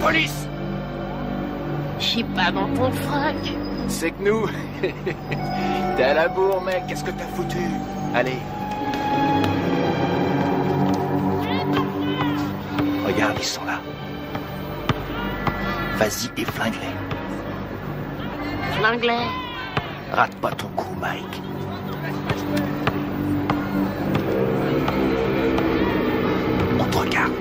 police! Je suis pas dans ton frac. C'est que nous... T'es à la bourre, mec, qu'est-ce que t'as foutu? Allez. Regarde, ils sont là. Vas-y et flingue-les. Flingue-les. Rate pas ton coup, Mike. On te regarde.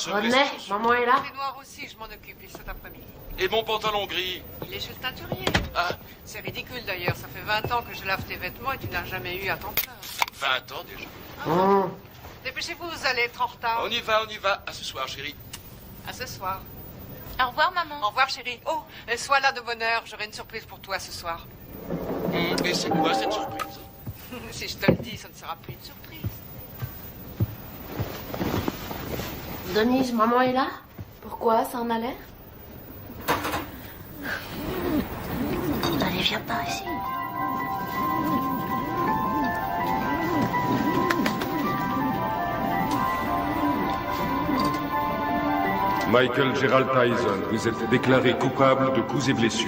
René, maman est là. Les noirs aussi, je m'en occupe cet après-midi. Et mon pantalon gris? Il est chez le teinturier. Ah. C'est ridicule d'ailleurs, ça fait 20 ans que je lave tes vêtements et tu n'as jamais eu à t'en plaindre. 20 ans déjà. Oh. Dépêchez-vous, vous allez être en retard. On y va, on y va. À ce soir, chérie. À ce soir. Au revoir, maman. Au revoir, chérie. Oh, sois là de bonne heure, j'aurai une surprise pour toi ce soir. Et c'est quoi cette surprise? Si je te le dis, ça ne sera plus une surprise. Denise, maman est là? Pourquoi? Ça en a l'air? Allez, viens par ici. Michael Gerald Tyson, vous êtes déclaré coupable de coups et blessures.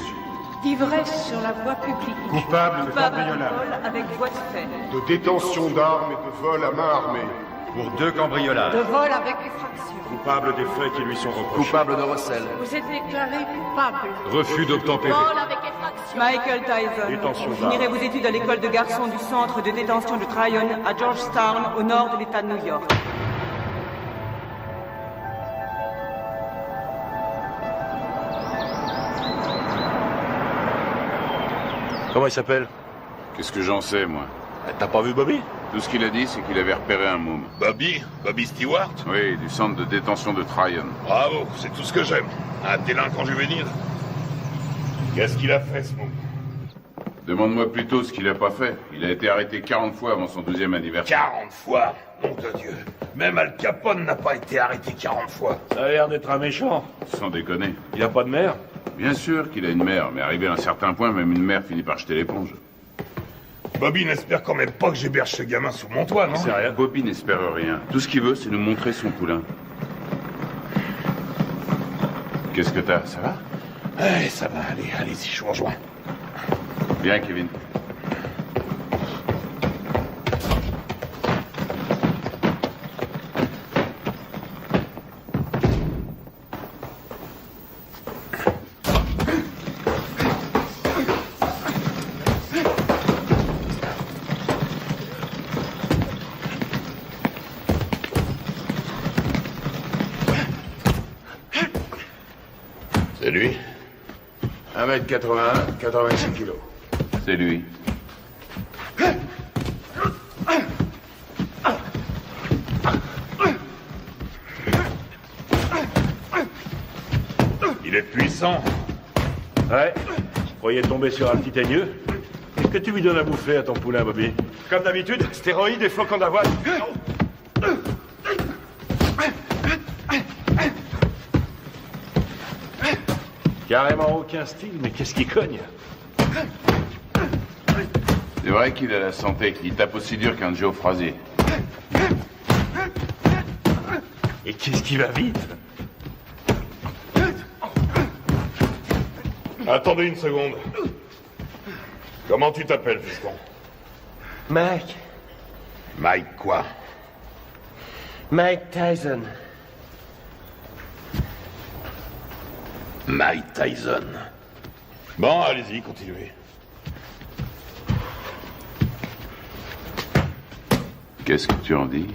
D'ivresse sur la voie publique. Coupable de Vol cambriolage. avec voie de fait. De détention d'armes et de vol à main armée. Pour 2 cambriolages. De vol avec effraction. Coupable des faits qui lui sont reprochés. Coupable de recel. Vous êtes déclaré coupable. Refus d'obtempérer. Vol avec effraction. Michael Tyson, Détention vous finirez d'armes. vos études à l'école de garçons du centre de détention de Tryon à Georgetown, au nord de l'État de New York. Comment il s'appelle? Qu'est-ce que j'en sais, moi? T'as pas vu Bobby? Tout ce qu'il a dit, c'est qu'il avait repéré un môme. Bobby? Bobby Stewart? Oui, du centre de détention de Tryon. Bravo, c'est tout ce que j'aime. Un délinquant juvénile. Qu'est-ce qu'il a fait, ce môme? Demande-moi plutôt ce qu'il a pas fait. Il a été arrêté 40 fois avant son 12e anniversaire. 40 fois? Nom de Dieu. Même Al Capone n'a pas été arrêté 40 fois. Ça a l'air d'être un méchant. Sans déconner. Il a pas de mère? Bien sûr qu'il a une mère, mais arrivé à un certain point, même une mère finit par jeter l'éponge. Bobby n'espère quand même pas que j'héberge ce gamin sous mon toit, non? C'est rien. Bobby n'espère rien. Tout ce qu'il veut, c'est nous montrer son poulain. Qu'est-ce que t'as? Ça va? Ouais, ça va, allez-y, je vous rejoins. Viens, Kevin. C'est lui? 1m81, 86 kilos. C'est lui. Il est puissant. Ouais. Je croyais tomber sur un petit aigneux. Qu'est-ce que tu lui donnes à bouffer à ton poulain, Bobby? Comme d'habitude, stéroïdes et flocons d'avoine. Carrément aucun style, mais qu'est-ce qui cogne? C'est vrai qu'il a la santé. Il tape aussi dur qu'un Joe Frazier. Et qu'est-ce qui va vite? Attendez une seconde. Comment tu t'appelles, fiston? Mike. Mike quoi? Mike Tyson. Mike Tyson. Bon, allez-y, continuez. Qu'est-ce que tu en dis?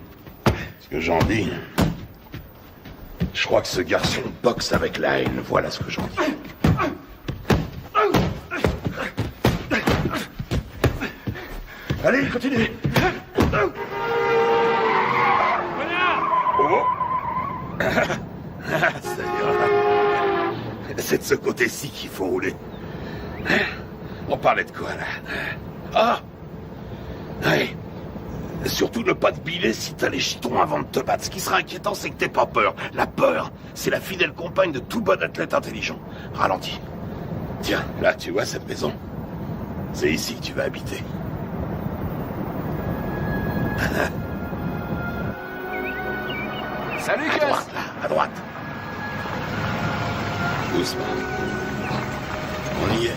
Ce que j'en dis... Je crois que ce garçon boxe avec la haine, voilà ce que j'en dis. Allez, continuez. Oh. C'est de ce côté-ci qu'il faut rouler. On parlait de quoi, là? Ah! Ouais. Surtout ne pas te biler si t'as les chitons avant de te battre. Ce qui sera inquiétant, c'est que t'aies pas peur. La peur, c'est la fidèle compagne de tout bon athlète intelligent. Ralentis. Tiens, là, tu vois cette maison? C'est ici que tu vas habiter. Salut, à Gus! droite, là, à droite. Doucement. On y est.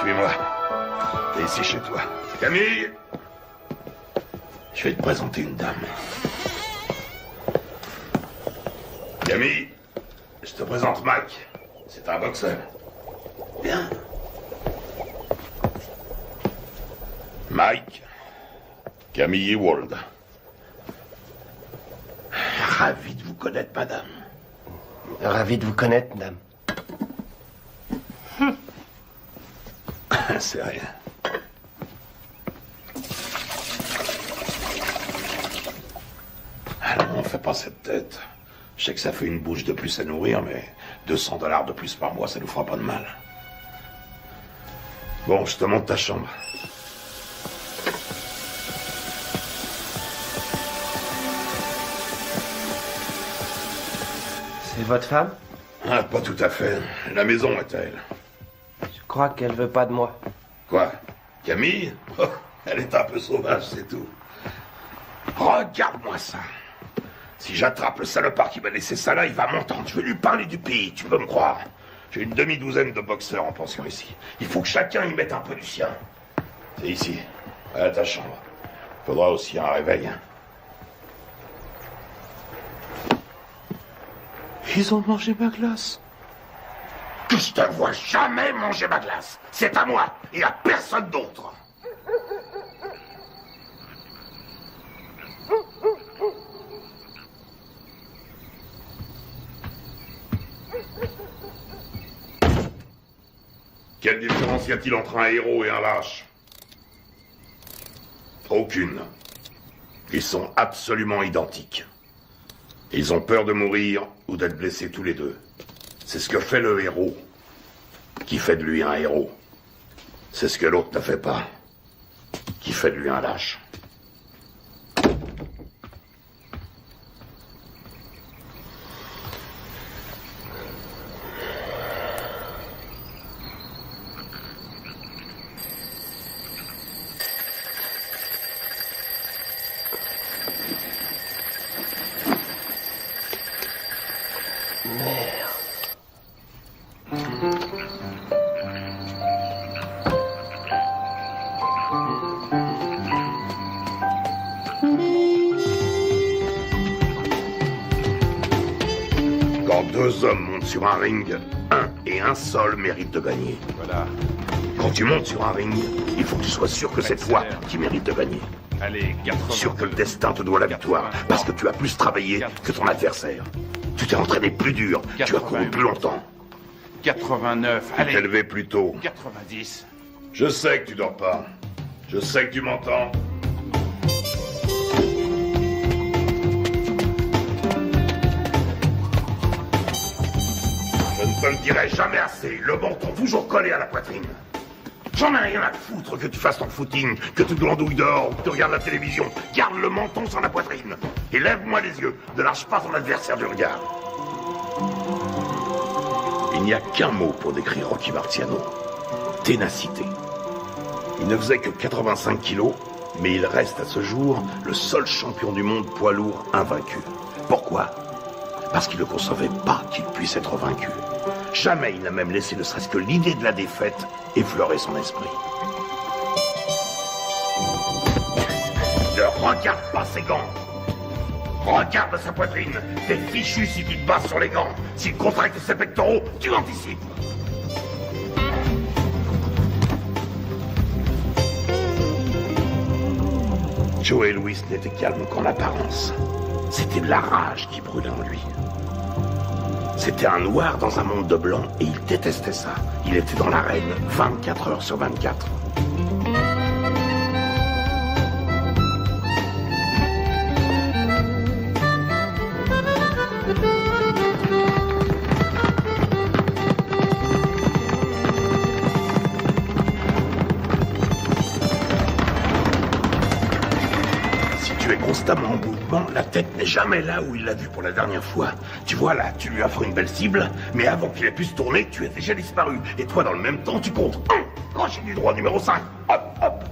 Suis-moi. T'es ici chez toi. Camille! Je vais te présenter une dame. Camille, je te présente Mike. C'est un boxeur. Viens. Mike, Camille Ewald. Ravi de vous connaître, madame. Ravi de vous connaître, madame. C'est rien. Alors, on fait pas cette tête. Je sais que ça fait une bouche de plus à nourrir, mais $200 de plus par mois, ça nous fera pas de mal. Bon, je te montre ta chambre. C'est votre femme? Ah, pas tout à fait. La maison est à elle. Je crois qu'elle veut pas de moi. Quoi? Camille? Oh, elle est un peu sauvage, c'est tout. Regarde-moi ça. Si j'attrape le salopard qui m'a laissé ça là, il va m'entendre. Je vais lui parler du pays, tu peux me croire. J'ai une demi-douzaine de boxeurs en pension ici. Il faut que chacun y mette un peu du sien. C'est ici, à ta chambre. Faudra aussi un réveil. Ils ont mangé ma glace. Que je te vois jamais manger ma glace. C'est à moi et à personne d'autre. Quelle différence y a-t-il entre un héros et un lâche? Aucune. Ils sont absolument identiques. Ils ont peur de mourir ou d'être blessés tous les deux. C'est ce que fait le héros, qui fait de lui un héros. C'est ce que l'autre ne fait pas, qui fait de lui un lâche. Quand deux hommes montent sur un ring, un et un seul mérite de gagner. Voilà. Quand tu montes sur un ring, il faut que tu sois sûr que c'est toi qui mérites de gagner. Allez, 80. Sûr que le destin te doit la victoire, parce que tu as plus travaillé que ton adversaire. Tu t'es entraîné plus dur, tu as couru plus longtemps. 89, Tu allez. t'es levé plus tôt. 90. Je sais que tu dors pas. Je sais que tu m'entends. Je ne te le dirai jamais assez. Le menton toujours collé à la poitrine. J'en ai rien à foutre que tu fasses ton footing, que tu glandouilles dehors ou que tu regardes la télévision. Garde le menton sur la poitrine. Et lève-moi les yeux. Ne lâche pas ton adversaire du regard. Il n'y a qu'un mot pour décrire Rocky Marciano. Ténacité. Il ne faisait que 85 kilos, mais il reste à ce jour le seul champion du monde poids lourd invaincu. Pourquoi? Parce qu'il ne concevait pas qu'il puisse être vaincu. Jamais il n'a même laissé ne serait-ce que l'idée de la défaite effleurer son esprit. Ne regarde pas ses gants. Regarde sa poitrine. T'es fichu si tu te bases sur les gants. S'il contracte ses pectoraux, tu anticipes. Joey Louis n'était calme qu'en apparence. C'était de la rage qui brûlait en lui. C'était un noir dans un monde de blanc et il détestait ça. Il était dans l'arène 24 heures sur 24. Constamment en mouvement, la tête n'est jamais là où il l'a vue pour la dernière fois. Tu vois là, tu lui offres une belle cible, mais avant qu'il ait pu se tourner, tu es déjà disparu. Et toi, dans le même temps, tu comptes 1, crochet du droit numéro 5, hop, hop,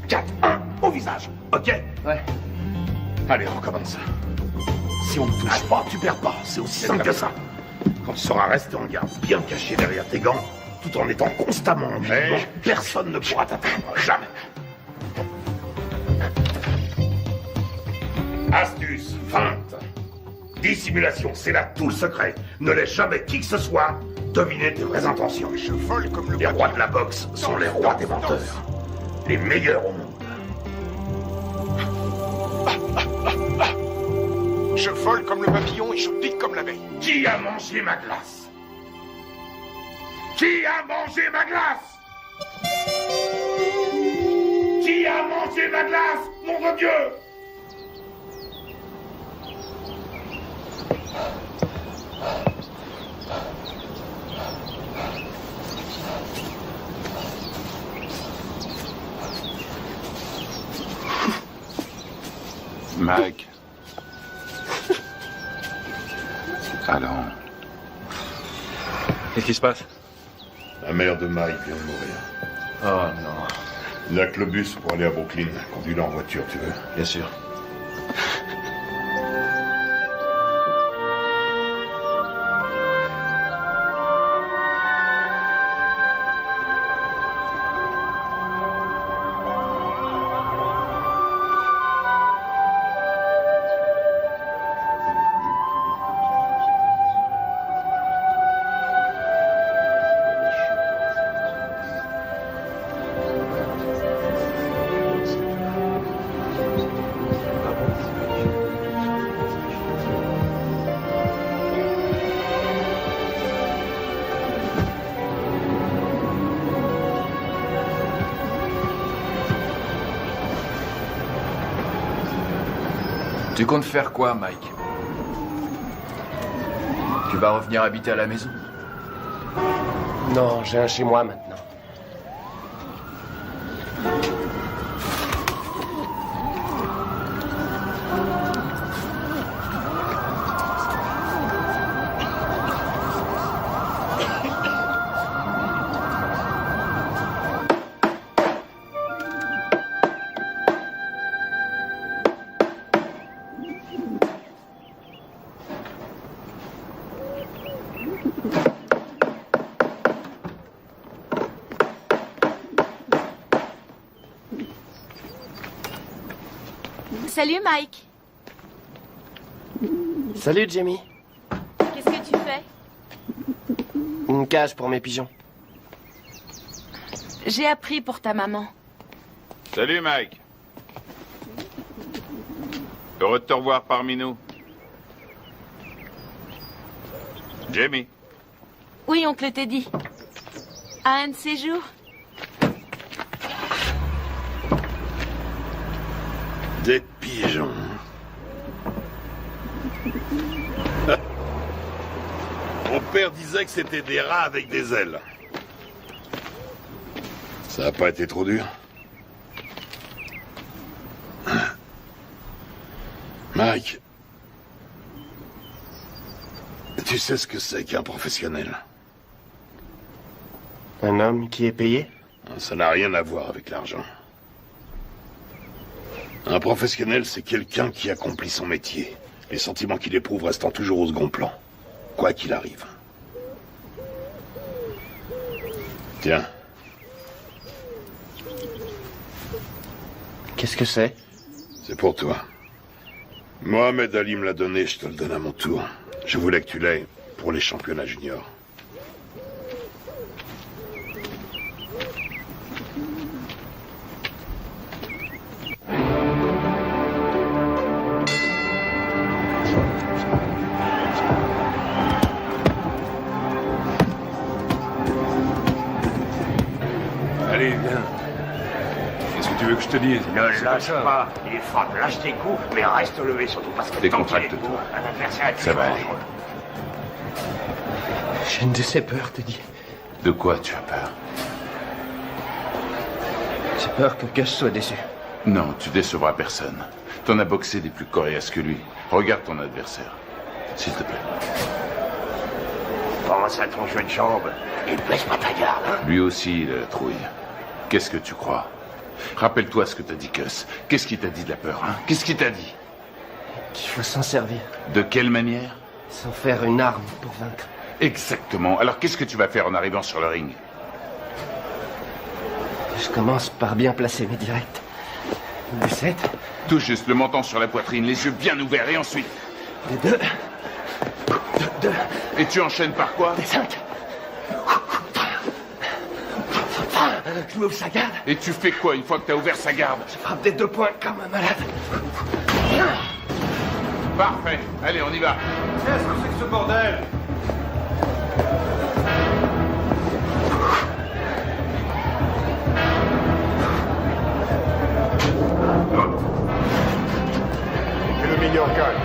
4, 1, au visage, ok? Ouais. Allez, recommence. Si on ne touche pas, tu perds pas, c'est aussi simple que ça. Quand tu seras resté en garde, bien caché derrière tes gants, tout en étant constamment en mouvement, personne ne pourra t'atteindre, jamais. Astuce, feinte, dissimulation, c'est là tout le secret. Ne laisse jamais qui que ce soit deviner tes vraies intentions. Je vole comme le Les rois de la boxe sont les rois des menteurs. Les meilleurs au monde. Je vole comme le papillon et je pique comme l'abeille. Qui a mangé ma glace? Qui a mangé ma glace? Qui a mangé ma glace, nom de Dieu? Mike. Allons. Qu'est-ce qui se passe? La mère de Mike vient de mourir. Oh non. Il n'y a que le bus pour aller à Brooklyn. Conduis-le en voiture, tu veux? Bien sûr. Tu comptes faire quoi, Mike? Tu vas revenir habiter à la maison? Non, j'ai un chez moi maintenant. Salut Mike. Salut Jamie. Qu'est-ce que tu fais? Une cage pour mes pigeons. J'ai appris pour ta maman. Salut, Mike. Heureux de te revoir parmi nous. Jamie. Oui, oncle Teddy. À un de ces jours? Des pigeons. Mon père disait que c'était des rats avec des ailes. Ça n'a pas été trop dur. Mike, Tu sais ce que c'est qu'un professionnel? Un homme qui est payé? Ça n'a rien à voir avec l'argent. Un professionnel, c'est quelqu'un qui accomplit son métier. Les sentiments qu'il éprouve restant toujours au second plan. Quoi qu'il arrive. Tiens. Qu'est-ce que c'est? C'est pour toi. Mohamed Ali me l'a donné, je te le donne à mon tour. Je voulais que tu l'aies pour les championnats juniors. Allez, viens. Qu'est-ce que tu veux que je te dise? Ne lâche pas. Il frappe, lâche tes coups, mais reste levé surtout parce que Décontracte-toi. un adversaire est Ça va aller. dangereux. J'ai une de ces peurs, te dis. De quoi tu as peur? J'ai peur que Gus soit déçu. Non, tu décevras personne. T'en as boxé des plus coriaces que lui. Regarde ton adversaire. S'il te plaît. Pense à ton jeu de jambes et baisse pas ta garde. Hein? Lui aussi, il a la trouille. Qu'est-ce que tu crois? Rappelle-toi ce que t'a dit Gus. Qu'est-ce qu'il t'a dit de la peur, hein? Qu'est-ce qu'il t'a dit? Qu'il faut s'en servir. De quelle manière? Sans faire une arme pour vaincre. Exactement. Alors qu'est-ce que tu vas faire en arrivant sur le ring? Je commence par bien placer mes directs. Des 7. Tout juste le menton sur la poitrine, les yeux bien ouverts, et ensuite? Des 2. Et tu enchaînes par quoi? Des 5. Je m'ouvre sa garde. Et tu fais quoi une fois que t'as ouvert sa garde? Je frappe des 2 points comme un malade. Parfait. Allez, on y va. Qu'est-ce que c'est que ce bordel? Et le meilleur gagne.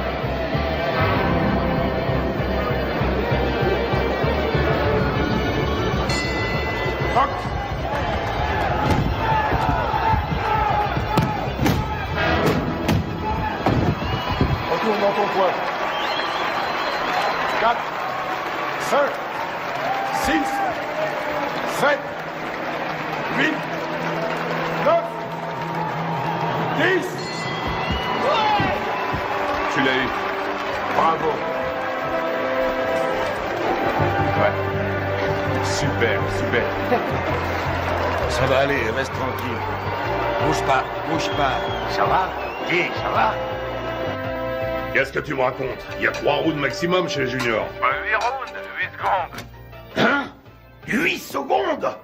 Retourne dans ton coin. 4, 5, 6, 7, 8, 9, 10. Tu l'as eu. Bravo. Ouais. Super, super. Ça va aller, reste tranquille. Bouge pas, bouge pas. Ça va? Dis, ça va? Qu'est-ce que tu me racontes? Il y a 3 rounds maximum chez les juniors. 8 rounds, 8 secondes. Hein? 8 secondes?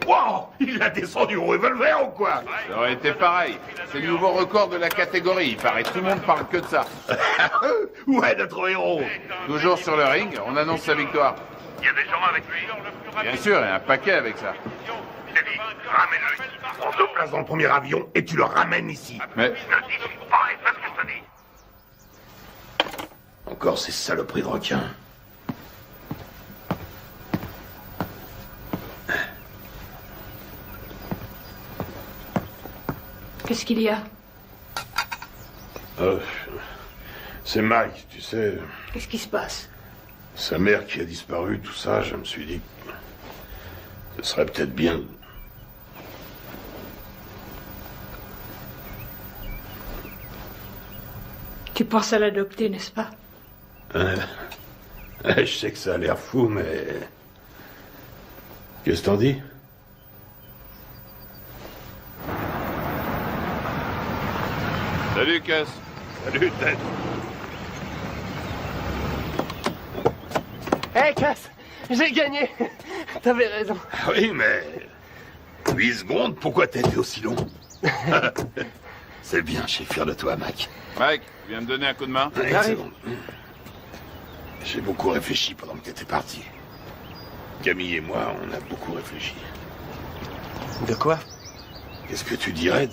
Wow! Il a descendu au revolver ou quoi? Ça aurait été pareil. C'est le nouveau record de la catégorie. Il paraît tout le monde parle que de ça. Où est notre héros? Toujours sur le ring, on annonce sa victoire. Il y a des gens avec lui. Bien sûr, et un paquet avec ça. Teddy, ramène-le ici. On te place dans le premier avion et tu le ramènes ici. Mais Ne discute pas et fais ce que je te dis. Encore ces saloperies de requins. Qu'est-ce qu'il y a? C'est Mike, tu sais. Qu'est-ce qui se passe? Sa mère qui a disparu, tout ça, je me suis dit que ce serait peut-être bien. Tu penses à l'adopter, n'est-ce pas? Je sais que ça a l'air fou, mais... Qu'est-ce que t'en dis? salut, Cass. Salut, Ted. Hey, Cass! J'ai gagné! T'avais raison. Ah oui, mais... 8 secondes, pourquoi t'as été aussi long? C'est bien, je suis fier de toi, Mac. Mike, tu viens me donner un coup de main? Une seconde. J'ai beaucoup réfléchi pendant que t'étais parti. Camille et moi, on a beaucoup réfléchi. De quoi? Qu'est-ce que tu dirais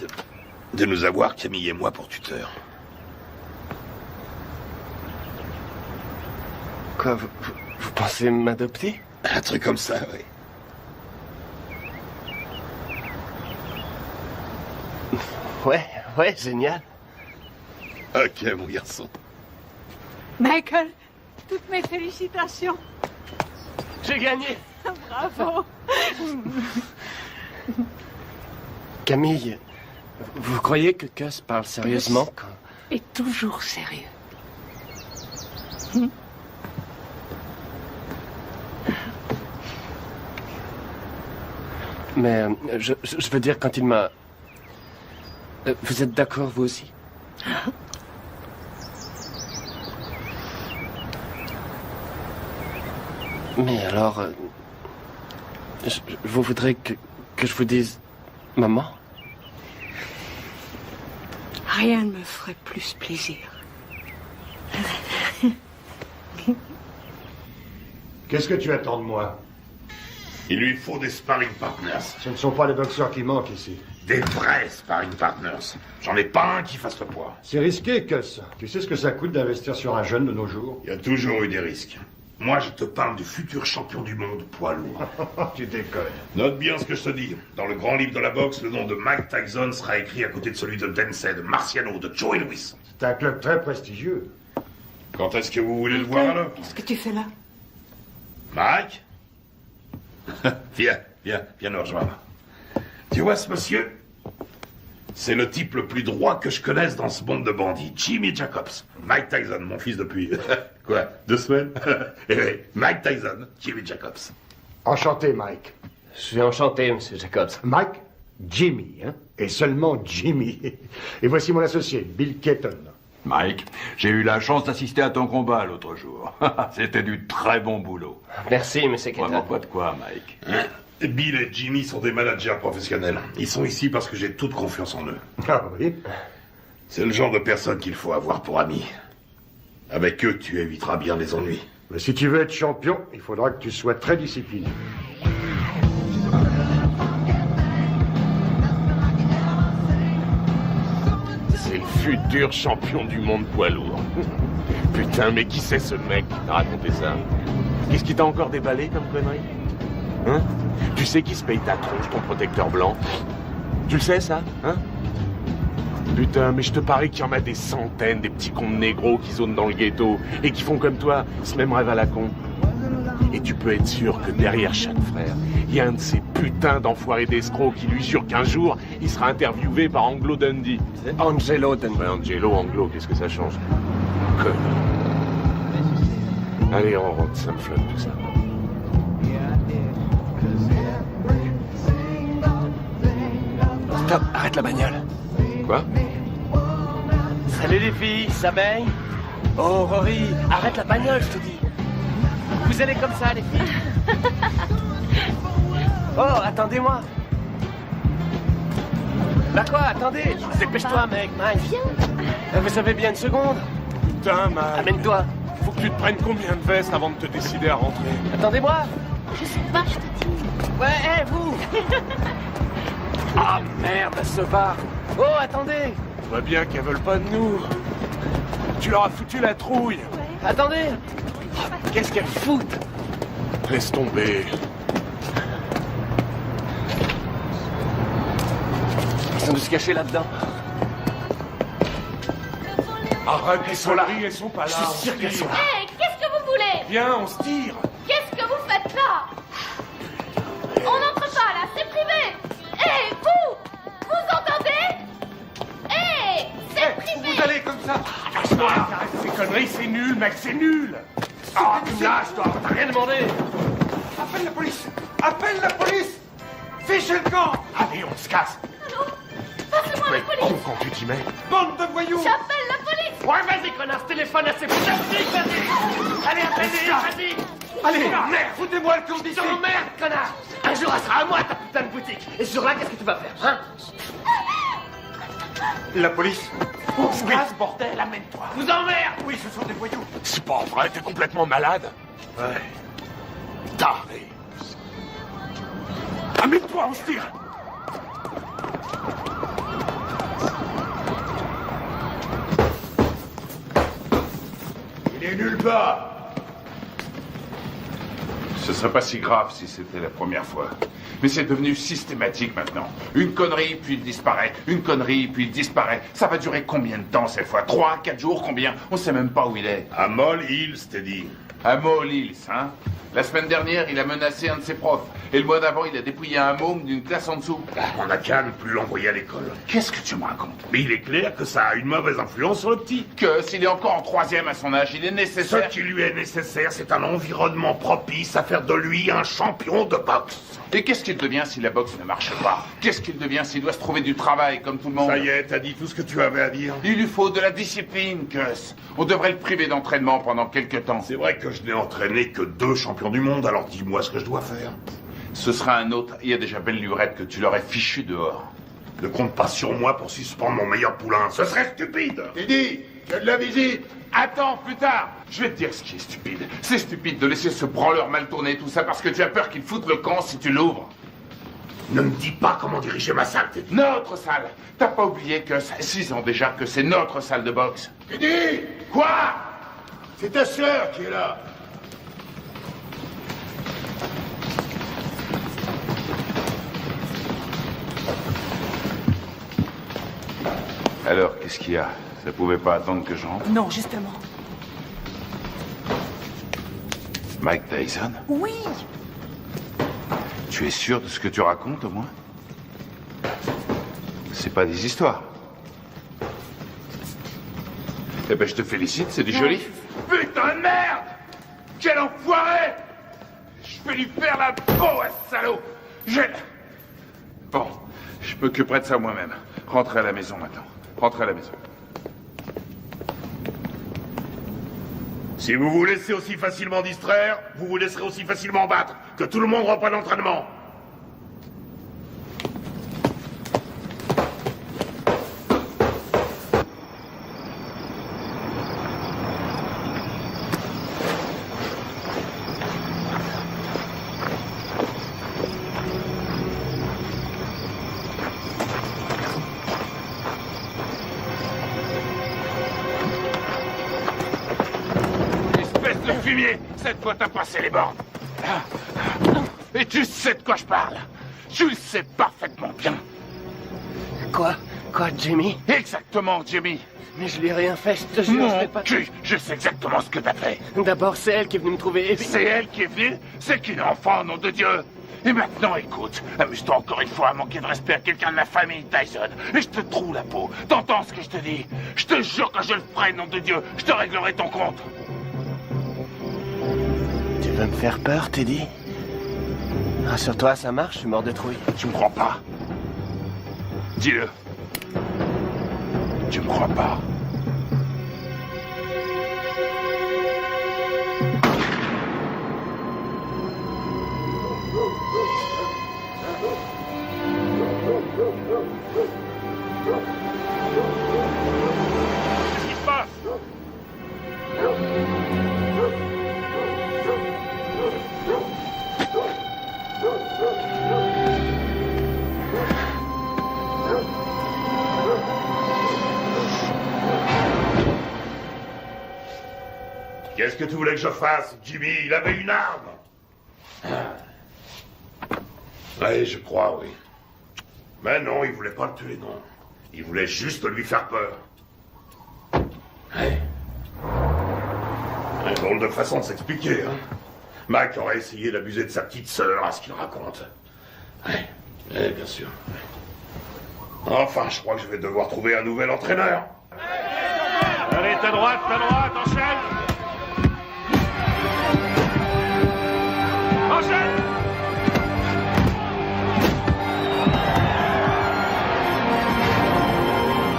de nous avoir, Camille et moi, pour tuteurs? Quoi, vous pensez m'adopter? Un truc comme ça, oui. Ouais, génial. Ok, mon garçon. Michael, Toutes mes félicitations. J'ai gagné. Bravo. Camille, vous croyez que Gus parle sérieusement quand... Et toujours sérieux. Mais je veux dire, quand il m'a... vous êtes d'accord, vous aussi? Mais alors... vous voudrez que je vous dise... Maman? Rien ne me ferait plus plaisir. Qu'est-ce que tu attends de moi? Il lui faut des sparring partners. Ce ne sont pas les boxeurs qui manquent ici. Des vrais sparring partners. J'en ai pas un qui fasse le poids. C'est risqué, Gus. Tu sais ce que ça coûte d'investir sur un jeune de nos jours? Il y a toujours eu des risques. Moi, je te parle du futur champion du monde poids lourd. Tu déconnes. Note bien ce que je te dis. Dans le grand livre de la boxe, le nom de Mike Tyson sera écrit à côté de celui de Dempsey, de Marciano, de Joe Louis. C'est un club très prestigieux. Quand est-ce que vous voulez le voir alors? Qu'est-ce que tu fais là? Mike? Viens nous rejoindre. Tu vois ce monsieur? C'est le type le plus droit que je connaisse dans ce monde de bandits. Jimmy Jacobs. Mike Tyson, mon fils depuis... quoi? 2 semaines? Eh oui, Mike Tyson, Jimmy Jacobs. Enchanté, Mike. Je suis enchanté, Monsieur Jacobs. Mike, Jimmy, hein? Et seulement Jimmy. Et voici mon associé, Bill Keaton. Mike, j'ai eu la chance d'assister à ton combat l'autre jour. C'était du très bon boulot. Merci, Monsieur Keaton. Vraiment pas de quoi, Mike. Hein? Bill et Jimmy sont des managers professionnels. Ils sont ici parce que j'ai toute confiance en eux. Ah oui? C'est le genre de personne qu'il faut avoir pour ami. Avec eux, tu éviteras bien les ennuis. Mais si tu veux être champion, il faudra que tu sois très discipliné. C'est le futur champion du monde poids lourd. Putain, mais qui c'est ce mec qui t'a raconté ça? Qu'est-ce qui t'a encore déballé comme connerie? Hein? Tu sais qui se paye ta tronche, ton protecteur blanc? Tu le sais, ça? Hein? Putain, mais je te parie qu'il y en a des centaines, des petits cons de négros qui zonent dans le ghetto et qui font comme toi ce même rêve à la con. Et tu peux être sûr que derrière chaque frère, il y a un de ces putains d'enfoirés d'escrocs qui lui jure qu'un jour, il sera interviewé par Anglo Dundee. Angelo Dundee. Ouais, Angelo, Anglo, qu'est-ce que ça change? Connard. Allez, on rentre, ça me flotte tout ça. Stop, arrête la bagnole. Quoi? Salut les filles, ça baigne? Oh Rory, arrête la bagnole, je te dis. Vous allez comme ça, les filles? Oh, attendez-moi. Bah quoi, attendez. Dépêche-toi, mec, Mike. Viens. Vous avez bien une seconde? Putain, Mike. Amène-toi. Faut que tu te prennes combien de vestes avant de te décider à rentrer? Attendez-moi. Je sais pas, je te dis. Ouais, hé, vous. Ah merde, ce bar. Oh, attendez. Je vois bien qu'elles veulent pas de nous. Tu leur as foutu la trouille. Ouais. Attendez. Oh, qu'est-ce qu'elles foutent? Laisse tomber. Ils sont de se cacher là-dedans. Arrête, elles sont là. Elles sont pas là. Je suis sûr qu'elles sont là. Hé, qu'est-ce que vous voulez? Viens, on se tire. Qu'est-ce que vous faites là? On n'entre pas là, c'est privé. Hé, vous entendez? Hé, c'est privé. Vous allez comme ça. Arrête ces conneries, c'est nul, mec, c'est nul. Ah, tu me lâches, toi, t'as rien demandé. Appelle la police. Appelle la police. Fichez le camp. Allez, on se casse. Allô? Passez-moi la police. Con quand tu t'y mets. Bande de voyous. J'appelle la police. Ouais, vas-y, connard, téléphone à ces putains de flics, vas-y. Allez, appelle-les, vas-y. Allez, merde, foutez-moi le camp d'ici. Je t'emmerde, connard. Un jour, elle sera à moi, ta putain de boutique. Et ce jour-là, qu'est-ce que tu vas faire, hein? La police. On se casse, bordel, amène-toi. Vous emmerde. Oui, ce sont des voyous. C'est pas vrai, t'es complètement malade. Ouais. Taré. Amène-toi, on se tire. Il est nulle part. Ce serait pas si grave si c'était la première fois. Mais c'est devenu systématique maintenant. Une connerie, puis il disparaît. Une connerie, puis il disparaît. Ça va durer combien de temps cette fois? 3, 4 jours, combien? On sait même pas où il est. À Moll Hills, t'es dit. À Moll Hills, hein? La semaine dernière, il a menacé un de ses profs. Et le mois d'avant, il a dépouillé un môme d'une classe en dessous. On n'a qu'à ne plus l'envoyer à l'école. Qu'est-ce que tu me racontes? Mais il est clair que ça a une mauvaise influence sur le petit. Que s'il est encore en 3e à son âge, il est nécessaire... Ce qui lui est nécessaire, c'est un environnement propice à faire de lui un champion de boxe. Et qu'est-ce qu'il devient si la boxe ne marche pas? Qu'est-ce qu'il devient s'il doit se trouver du travail, comme tout le monde? Ça y est, t'as dit tout ce que tu avais à dire. Il lui faut de la discipline, Gus. On devrait le priver d'entraînement pendant quelques temps. C'est vrai que je n'ai entraîné que 2 champions du monde, alors dis-moi ce que je dois faire. Ce sera un autre. Il y a déjà belle lurette que tu l'aurais fichu dehors. Ne compte pas sur moi pour suspendre mon meilleur poulain. Ce serait stupide. Teddy, tu as de la visite. Attends, plus tard. Je vais te dire ce qui est stupide. C'est stupide de laisser ce branleur mal tourner, tout ça, parce que tu as peur qu'il foute le camp si tu l'ouvres. Ne me dis pas comment diriger ma salle, Teddy. Notre salle. T'as pas oublié que ça fait 6 ans déjà que c'est notre salle de boxe. Teddy! Quoi? C'est ta sœur qui est là. Alors, qu'est-ce qu'il y a? Ça pouvait pas attendre que je rentre? Non, justement. Mike Tyson? Oui. Tu es sûr de ce que tu racontes, au moins? C'est pas des histoires. Eh ben, je te félicite, c'est du joli. Putain de merde! Quel enfoiré! Je vais lui faire la peau à ce salaud! Bon, je m'occuperai de ça moi-même. Rentrez à la maison maintenant. Rentrez à la maison. Si vous vous laissez aussi facilement distraire, vous vous laisserez aussi facilement battre. Que tout le monde reprenne l'entraînement. Cette fois, t'as passé les bornes. Et tu sais de quoi je parle. Tu le sais parfaitement bien. Quoi, Jimmy? Exactement, Jimmy. Mais je lui ai rien fait, je te jure, je l'ai pas... Je sais exactement ce que t'as fait. D'abord, c'est elle qui est venue me trouver. C'est elle qui est venue? C'est qu'une enfant, nom de Dieu. Et maintenant, écoute, amuse-toi encore une fois à manquer de respect à quelqu'un de la famille Tyson. Et je te troue la peau. T'entends ce que je te dis? Je te jure que je le ferai, nom de Dieu. Je te réglerai ton compte. Tu veux me faire peur, Teddy? Rassure-toi, ça marche, je suis mort de trouille. Tu me crois pas? Dis-le. Tu me crois pas? Qu'est-ce qui se passe? Qu'est-ce que tu voulais que je fasse, Jimmy? Il avait une arme. Oui, je crois, oui. Mais non, il voulait pas le tuer, non. Il voulait juste lui faire peur. Ouais. Un drôle de façon de s'expliquer, hein. Mac aurait essayé d'abuser de sa petite sœur, à ce qu'il raconte. Ouais, bien sûr. Enfin, je crois que je vais devoir trouver un nouvel entraîneur. Allez, ta droite, enchaîne! Enchaîne!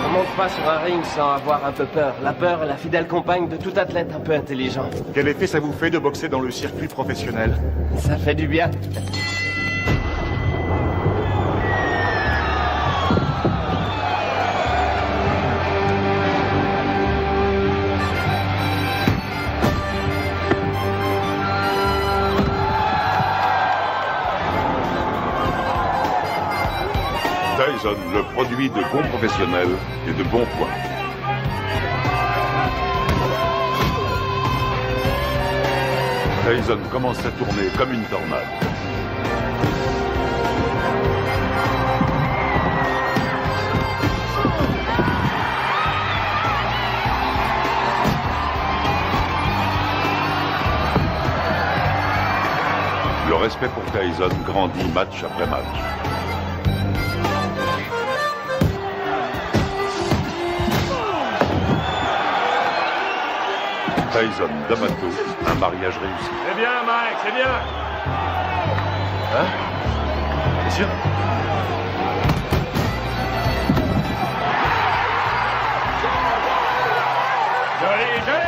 On monte pas sur un ring sans avoir un peu peur. La peur est la fidèle compagne de tout athlète un peu intelligent. Quel effet ça vous fait de boxer dans le circuit professionnel? Ça fait du bien. Tyson, le produit de bons professionnels et de bons points. Tyson commence à tourner comme une tornade. Le respect pour Tyson grandit match après match. Tyson, D'Amato, un mariage réussi. C'est bien, Mike, c'est bien. Hein? Bien sûr. Joli, joli.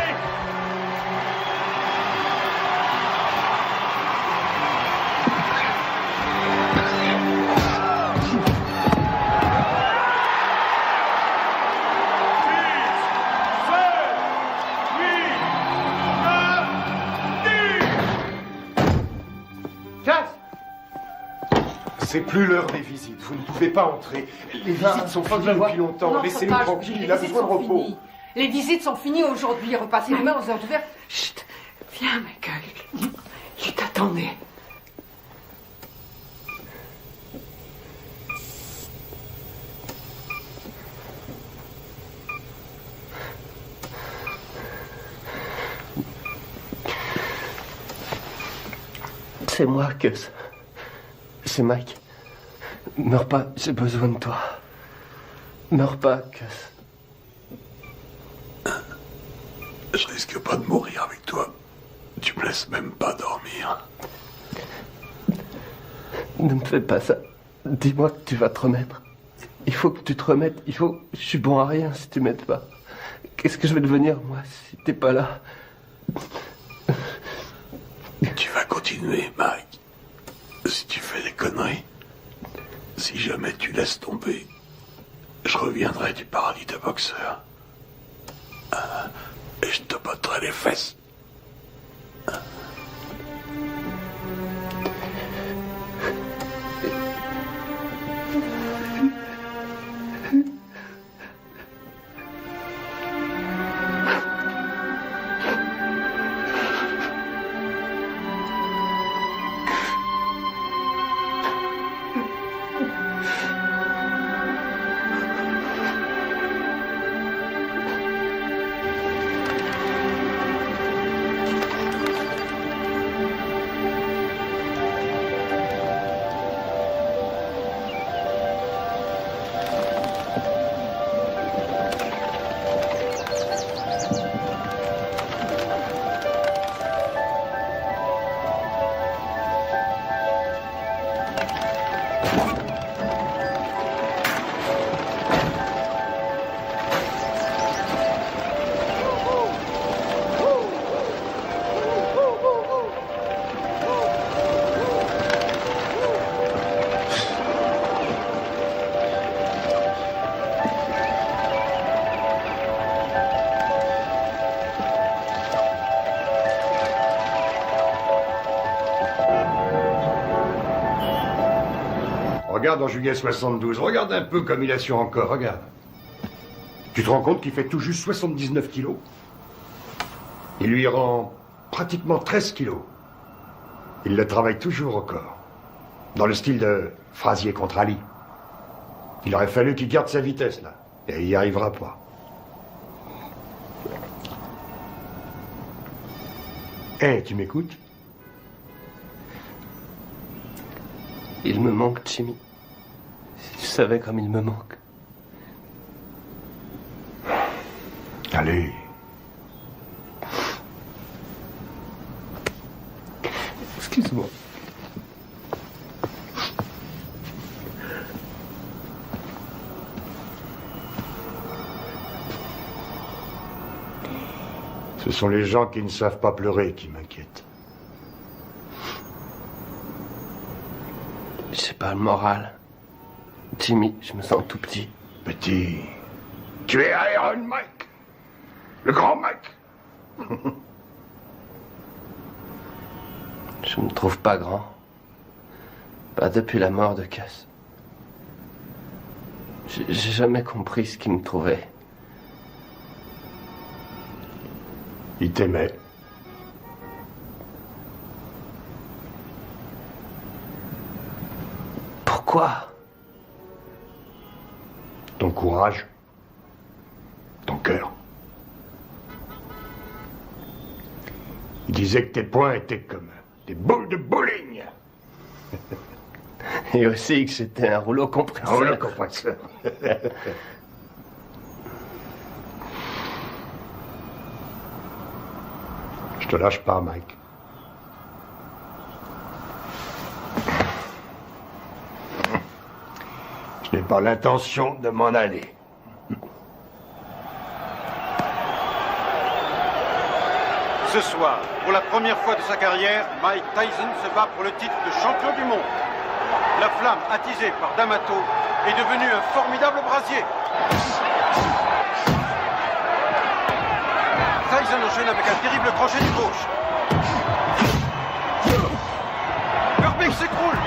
C'est plus l'heure des visites. Vous ne pouvez pas entrer. Les visites sont finies depuis longtemps. Laissez-nous tranquille. Il a besoin de repos. Les visites sont finies aujourd'hui. Repassez demain aux heures d'ouverture. Chut. Viens, Michael. Il t'attendait. C'est moi, Gus. C'est Mike. Meurs pas, j'ai besoin de toi. Meurs pas, Gus. Je risque pas de mourir avec toi. Tu me laisses même pas dormir. Ne me fais pas ça. Dis-moi que tu vas te remettre. Il faut que tu te remettes. Je suis bon à rien si tu m'aides pas. Qu'est-ce que je vais devenir, moi, si t'es pas là? Tu vas continuer, Mike. Si tu fais des conneries, si jamais tu laisses tomber, je reviendrai du paradis de boxeur. Et je te botterai les fesses. Regarde en juillet 72, regarde un peu comme il a su encore, regarde. Tu te rends compte qu'il fait tout juste 79 kilos? Il lui rend pratiquement 13 kilos. Il le travaille toujours au corps. Dans le style de Frazier contre Ali. Il aurait fallu qu'il garde sa vitesse, là. Et il n'y arrivera pas. Hé, tu m'écoutes? Il me manque, Jimmy. Si tu savais comme il me manque. Allez. Excuse-moi. Ce sont les gens qui ne savent pas pleurer qui m'inquiètent. J'ai pas le moral. Jimmy, je me sens tout petit. Petit. Tu es Iron Mike. Le grand Mike. Je me trouve pas grand. Pas depuis la mort de Cass. J'ai jamais compris ce qu'il me trouvait. Il t'aimait. Quoi? Ton courage. Ton cœur. Il disait que tes poings étaient comme des boules de bowling. Et aussi que c'était un rouleau compresseur. Un rouleau compresseur. Je te lâche pas, Mike. Je n'ai pas l'intention de m'en aller. Ce soir, pour la première fois de sa carrière, Mike Tyson se bat pour le titre de champion du monde. La flamme attisée par D'Amato est devenue un formidable brasier. Tyson enchaîne avec un terrible crochet du gauche. Herbig s'écroule.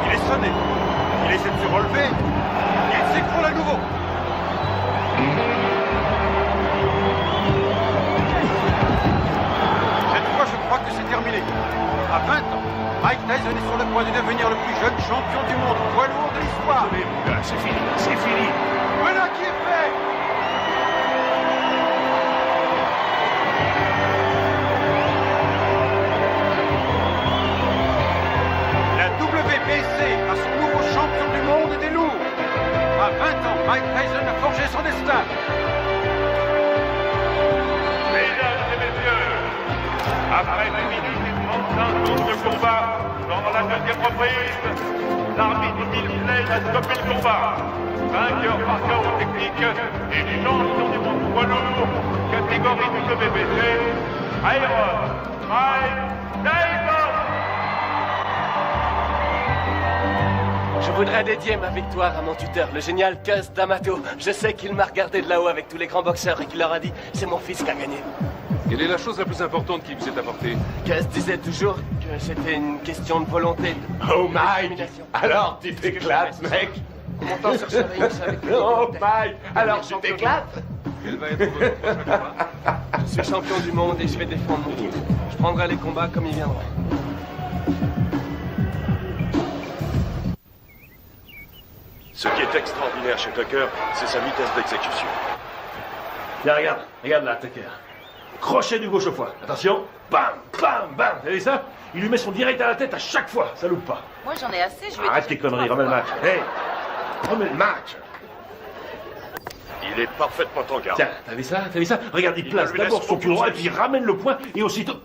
Il est sonné. Il essaie de se relever. Il s'écroule à nouveau. Cette fois, je crois que c'est terminé. À 20 ans, Mike Tyson est sur le point de devenir le plus jeune champion du monde poids lourd de l'histoire. Mais mon gars, c'est fini, c'est fini. Voilà qui est fait. La WBC a son nouveau champion du monde des lourds. À 20 ans, Mike Tyson a forgé son destin. Mesdames et messieurs, après 1 minute et 35 secondes de combat, dans la deuxième reprise, l'arbitre Bill Flay a stoppé le combat. Vainqueur par chaos technique et champion du monde poids lourd, catégorie du WBC, Iron Mike Tyson. Je voudrais dédier ma victoire à mon tuteur, le génial Cus D'Amato. Je sais qu'il m'a regardé de là-haut avec tous les grands boxeurs et qu'il leur a dit « C'est mon fils qui a gagné ». Quelle est la chose la plus importante qui vous est apportée? Cus disait toujours que c'était une question de volonté. Oh Mike, alors tu t'éclates, mec. Montant sur ce ring, je savais que... Oh Mike, alors tu t'éclates. Quel va être votre prochain combat? Je suis champion du monde et je vais défendre mon titre. Je prendrai les combats comme ils viendront. Ce qui est extraordinaire chez Tucker, c'est sa vitesse d'exécution. Tiens, regarde là, Tucker. Crochet du gauche au foie. Attention, bam, bam, bam. Vous avez ça? Il lui met son direct à la tête à chaque fois, ça loupe pas. Moi j'en ai assez, je vais... Arrête tes conneries, remets le match. Hey, remets le match. Il est parfaitement en garde. Tiens, t'as vu ça? Regarde, il place d'abord son pied droit et puis il ramène le poing et aussitôt...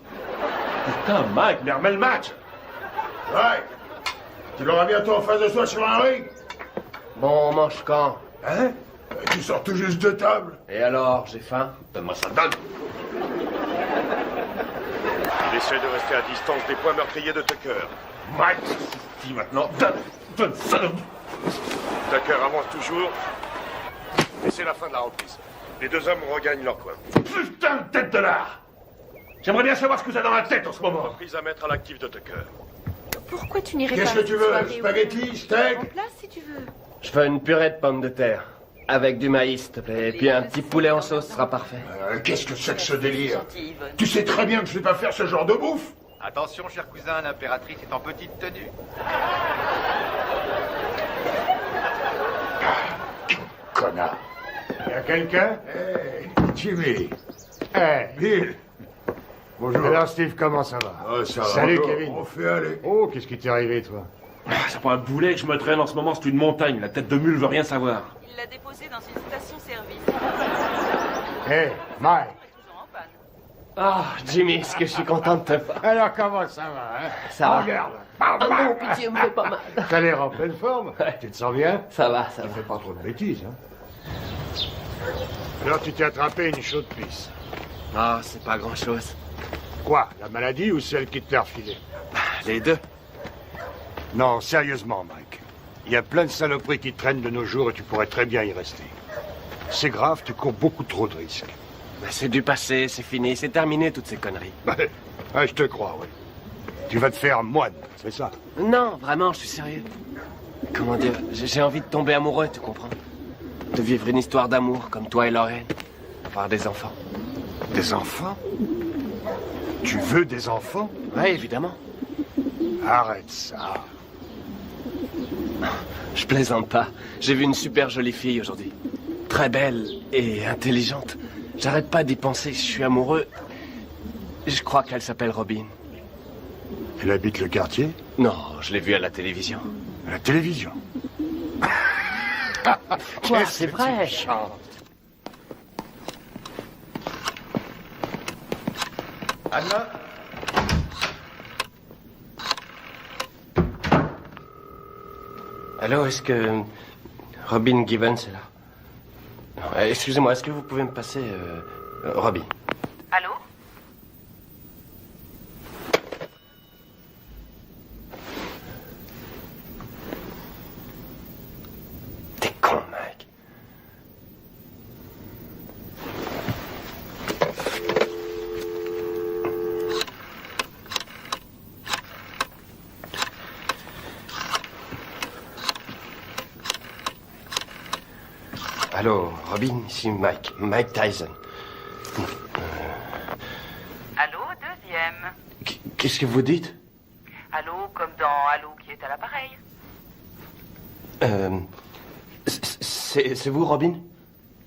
Putain, Mike, mais remets le match. Ouais. Tu l'auras bientôt en face de toi sur un ring. Bon, on mange quand? Hein? Tu sors tout juste de table. Et alors, j'ai faim? Donne-moi ça, donne. Il essaie de rester à distance des points meurtriers de Tucker. Mike, dis maintenant, donne ça. Tucker avance toujours. Et c'est la fin de la reprise. Les deux hommes regagnent leur coin. Putain de tête de l'art. J'aimerais bien savoir ce que t'as dans la tête en ce moment. Reprise à mettre à l'actif de Tucker. Pourquoi tu n'irais pas... Qu'est-ce que tu veux? Spaghetti, steak? En place si tu veux. Je veux une purée de pommes de terre. Avec du maïs, s'il te plaît. Et puis un petit poulet en sauce sera parfait. Qu'est-ce que c'est que ce délire? Tu sais très bien que je sais pas faire ce genre de bouffe. Attention, cher cousin, l'impératrice est en petite tenue. Connard. Y'a quelqu'un? Hey, Jimmy. Hey, Bill. Bonjour. Alors, Steve, comment ça va? Ça va. Salut, Kevin. On fait aller. Oh, qu'est-ce qui t'est arrivé, toi? C'est pas un boulet que je me traîne en ce moment, c'est une montagne. La tête de mule veut rien savoir. Il l'a déposé dans une station-service. Hey, Mike. Ah, Jimmy, est-ce que je suis content de te voir? Alors, comment ça va, hein? Ça va. Regarde. Ah non, pitié, me fais pas mal. T'as l'air en pleine forme. Tu te sens bien? Ça va, ça va. Fais pas trop de bêtises, hein? Alors, tu t'es attrapé une chaude pisse. Ah, c'est pas grand-chose. Quoi? La maladie ou celle qui te l'a refilée? Les deux. Non, sérieusement, Mike. Il y a plein de saloperies qui traînent de nos jours et tu pourrais très bien y rester. C'est grave, tu cours beaucoup trop de risques. Ben, c'est du passé, c'est fini, c'est terminé toutes ces conneries. Ouais, je te crois, oui. Tu vas te faire moine, c'est ça? Non, vraiment, je suis sérieux. Comment dire, j'ai envie de tomber amoureux, tu comprends? De vivre une histoire d'amour, comme toi et Lorraine. Avoir des enfants. Des enfants? Tu veux des enfants? Oui, évidemment. Arrête ça. Je plaisante pas. J'ai vu une super jolie fille aujourd'hui. Très belle et intelligente. J'arrête pas d'y penser, je suis amoureux. Je crois qu'elle s'appelle Robin. Elle habite le quartier? Non, je l'ai vue à la télévision. À la télévision? Quoi, c'est vrai. Anna? Allô, est-ce que Robin Givens est là? Non, excusez-moi, est-ce que vous pouvez me passer Robin? Allô? T'es con, Mike. Allô, Robin, ici Mike Tyson. Allô, deuxième. Qu'est-ce que vous dites? Allô, comme dans Allô qui est à l'appareil. C'est vous, Robin?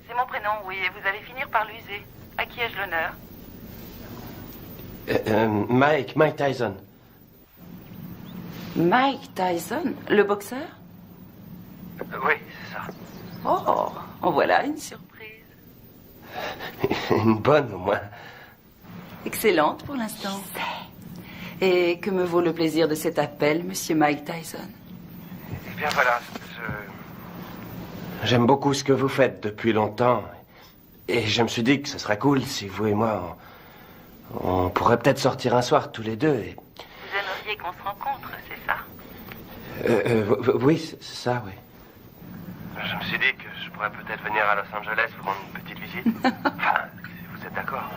C'est mon prénom, oui, et vous allez finir par l'user. À qui ai-je l'honneur? Mike Tyson. Mike Tyson, le boxeur? Oui, c'est ça. Oh, en voilà une surprise. Une bonne, au moins. Excellente pour l'instant. Et que me vaut le plaisir de cet appel, monsieur Mike Tyson? Eh bien, voilà, J'aime beaucoup ce que vous faites depuis longtemps. Et je me suis dit que ce serait cool si vous et moi, on pourrait peut-être sortir un soir tous les deux. Et... Vous aimeriez qu'on se rencontre, c'est ça? Oui, c'est ça, oui. Je me suis dit que je pourrais peut-être venir à Los Angeles vous rendre une petite visite. Enfin, si vous êtes d'accord.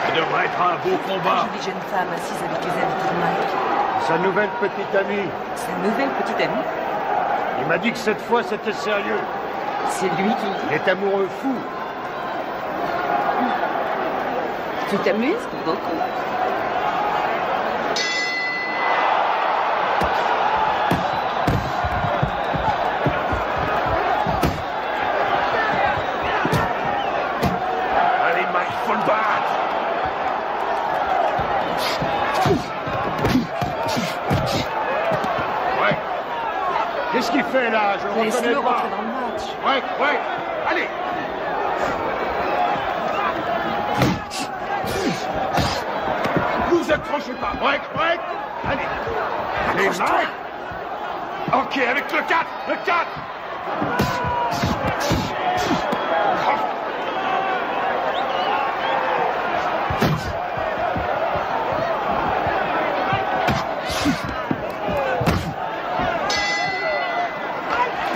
Ça devrait être un beau combat. Une jeune femme assise avec les habits de Mike. Sa nouvelle petite amie. Sa nouvelle petite amie? Il m'a dit que cette fois c'était sérieux. C'est lui qui... Il est amoureux fou. Tu t'amuses beaucoup. Allez, Mike, faut le battre. Ouais. Qu'est-ce qu'il fait là? Je le reconnais Laisse-le pas. rentrer dans le match. Ouais. Allez. Vous accrochez pas. Ouais. Allez. Allez, Mike. Ok, avec le 4. Le 4.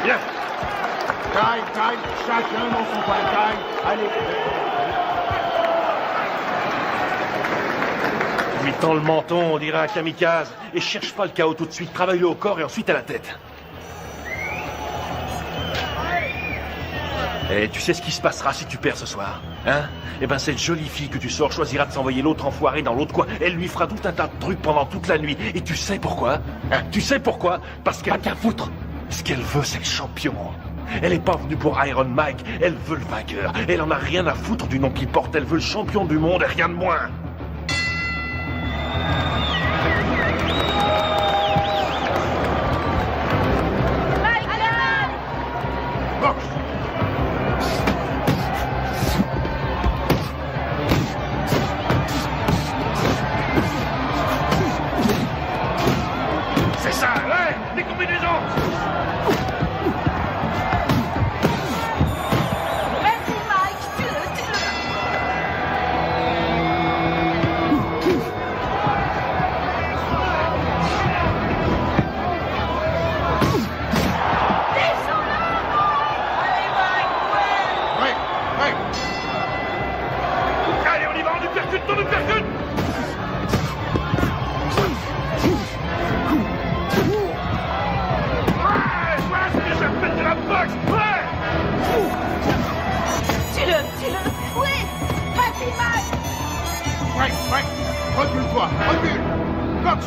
Bien. Time. Chacun dans son coin. Time. Allez. Lui tend le menton, on dirait un kamikaze. Et cherche pas le chaos tout de suite. Travaille-le au corps et ensuite à la tête. Et tu sais ce qui se passera si tu perds ce soir, hein? Eh ben, cette jolie fille que tu sors choisira de s'envoyer l'autre enfoiré dans l'autre coin. Elle lui fera tout un tas de trucs pendant toute la nuit. Et tu sais pourquoi? Hein? Tu sais pourquoi? Parce qu'elle... Pas qu'à foutre. Ce qu'elle veut, c'est le champion. Elle est pas venue pour Iron Mike. Elle veut le vainqueur. Elle en a rien à foutre du nom qu'il porte. Elle veut le champion du monde et rien de moins. C'est ça, ouais, des combinaisons. Vas-y, Mike, tue-le. Ouais. Allez, on y va, on nous percute. Voilà ce que j'appelle de la boxe, ouais. Tue-le. Oui, vas-y, Mike. Recule-toi, recule. Cox.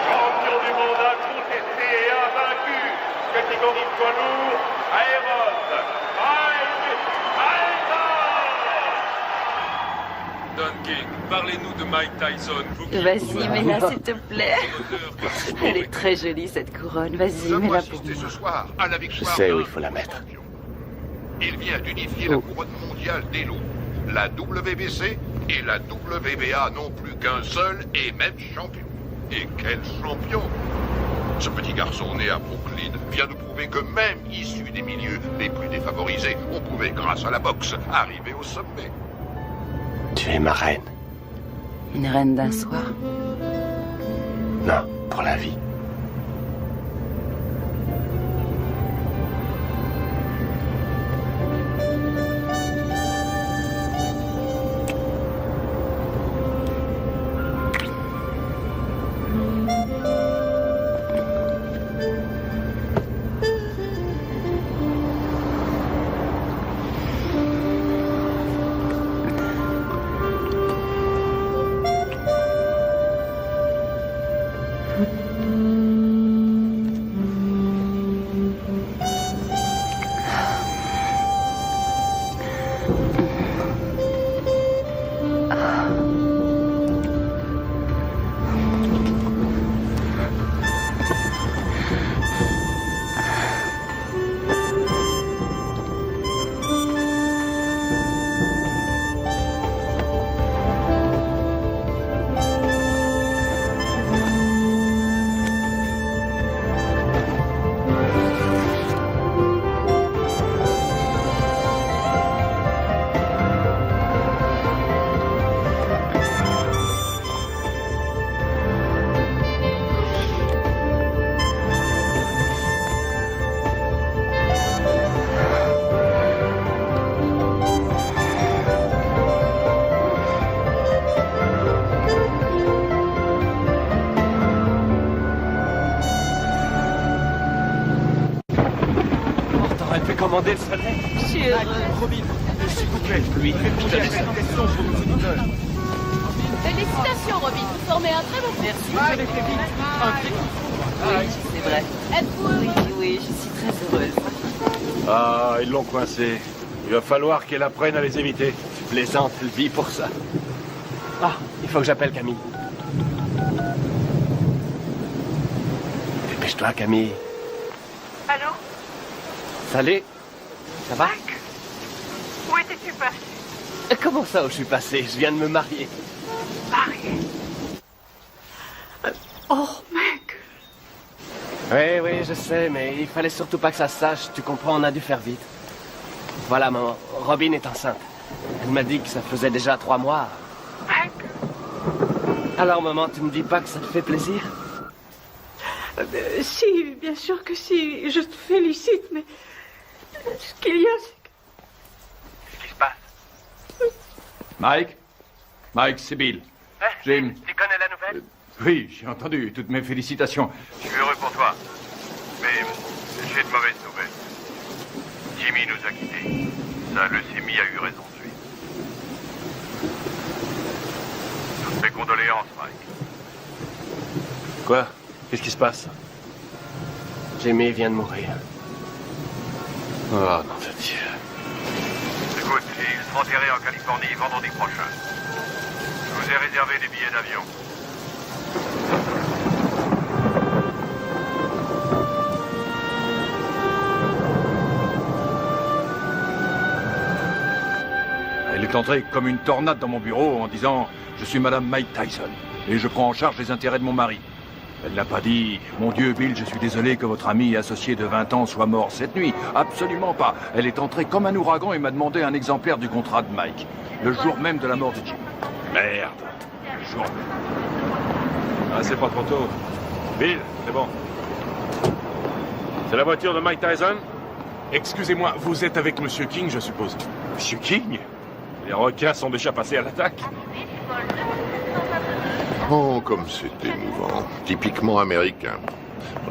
Champion du monde incontesté et invaincu, catégorie poids lourd, Aéron, Mike Tyson. Don King, parlez-nous de Mike Tyson. Vas-y, mets-la, s'il te plaît. Elle est très jolie, cette couronne. Vas-y, mets-la pour moi. Ce soir, à la Je victoire sais de- où il faut la mettre. Il vient d'unifier la couronne mondiale des lots. La WBC et la WBA n'ont plus qu'un seul et même champion. Et quel champion! Ce petit garçon né à Brooklyn vient de prouver que même issu des milieux les plus défavorisés, on pouvait, grâce à la boxe, arriver au sommet. Tu es ma reine. Une reine d'un soir. Non, pour la vie. Commander le soleil. Je suis heureuse. Robin, s'il vous plaît, lui, félicitations pour nos auditeurs. Félicitations, Robin. Vous formez un très bon groupe. Merci. Vous l'avez fait vite. Oui, c'est vrai. Êtes-vous heureux? Oui, je suis très heureuse. Ah, ils l'ont coincé. Il va falloir qu'elle apprenne à les éviter. Tu plaisantes, elle vit pour ça. Ah, il faut que j'appelle Camille. Dépêche-toi, Camille. Allô? Salut. Ça va? Mike? Où étais-tu passé? Comment ça, où je suis passé? Je viens de me marier. Marié? Oh, Mike! Oui, oui, je sais, mais il fallait surtout pas que ça se sache. Tu comprends, on a dû faire vite. Voilà, maman. Robin est enceinte. Elle m'a dit que ça faisait déjà 3 mois. Mike? Alors, maman, tu me dis pas que ça te fait plaisir? Si, bien sûr que si. Je te félicite, mais ce qu'il y a, c'est que... Qu'est-ce qui se passe? Mike? Mike, c'est Bill. Jim. Tu connais la nouvelle? Oui, j'ai entendu. Toutes mes félicitations. Je suis heureux pour toi. Mais j'ai de mauvaises nouvelles. Jimmy nous a quittés. Sa leucémie a eu raison de lui. Toutes mes condoléances, Mike. Quoi? Qu'est-ce qui se passe? Jimmy vient de mourir. Oh, non, de Dieu. Écoute, il sera enterré en Californie vendredi prochain. Je vous ai réservé des billets d'avion. Elle est entrée comme une tornade dans mon bureau en disant « Je suis Madame Mike Tyson et je prends en charge les intérêts de mon mari. » Elle n'a pas dit « Mon Dieu, Bill, je suis désolé que votre ami et associé de 20 ans soit mort cette nuit. » Absolument pas. Elle est entrée comme un ouragan et m'a demandé un exemplaire du contrat de Mike. Le jour même de la mort de Jim. Merde. Le jour même. Ah, c'est pas trop tôt. Bill, c'est bon. C'est la voiture de Mike Tyson? Excusez-moi, vous êtes avec Monsieur King, je suppose. Monsieur King? Les requins sont déjà passés à l'attaque. Oh, comme c'est émouvant. Typiquement américain.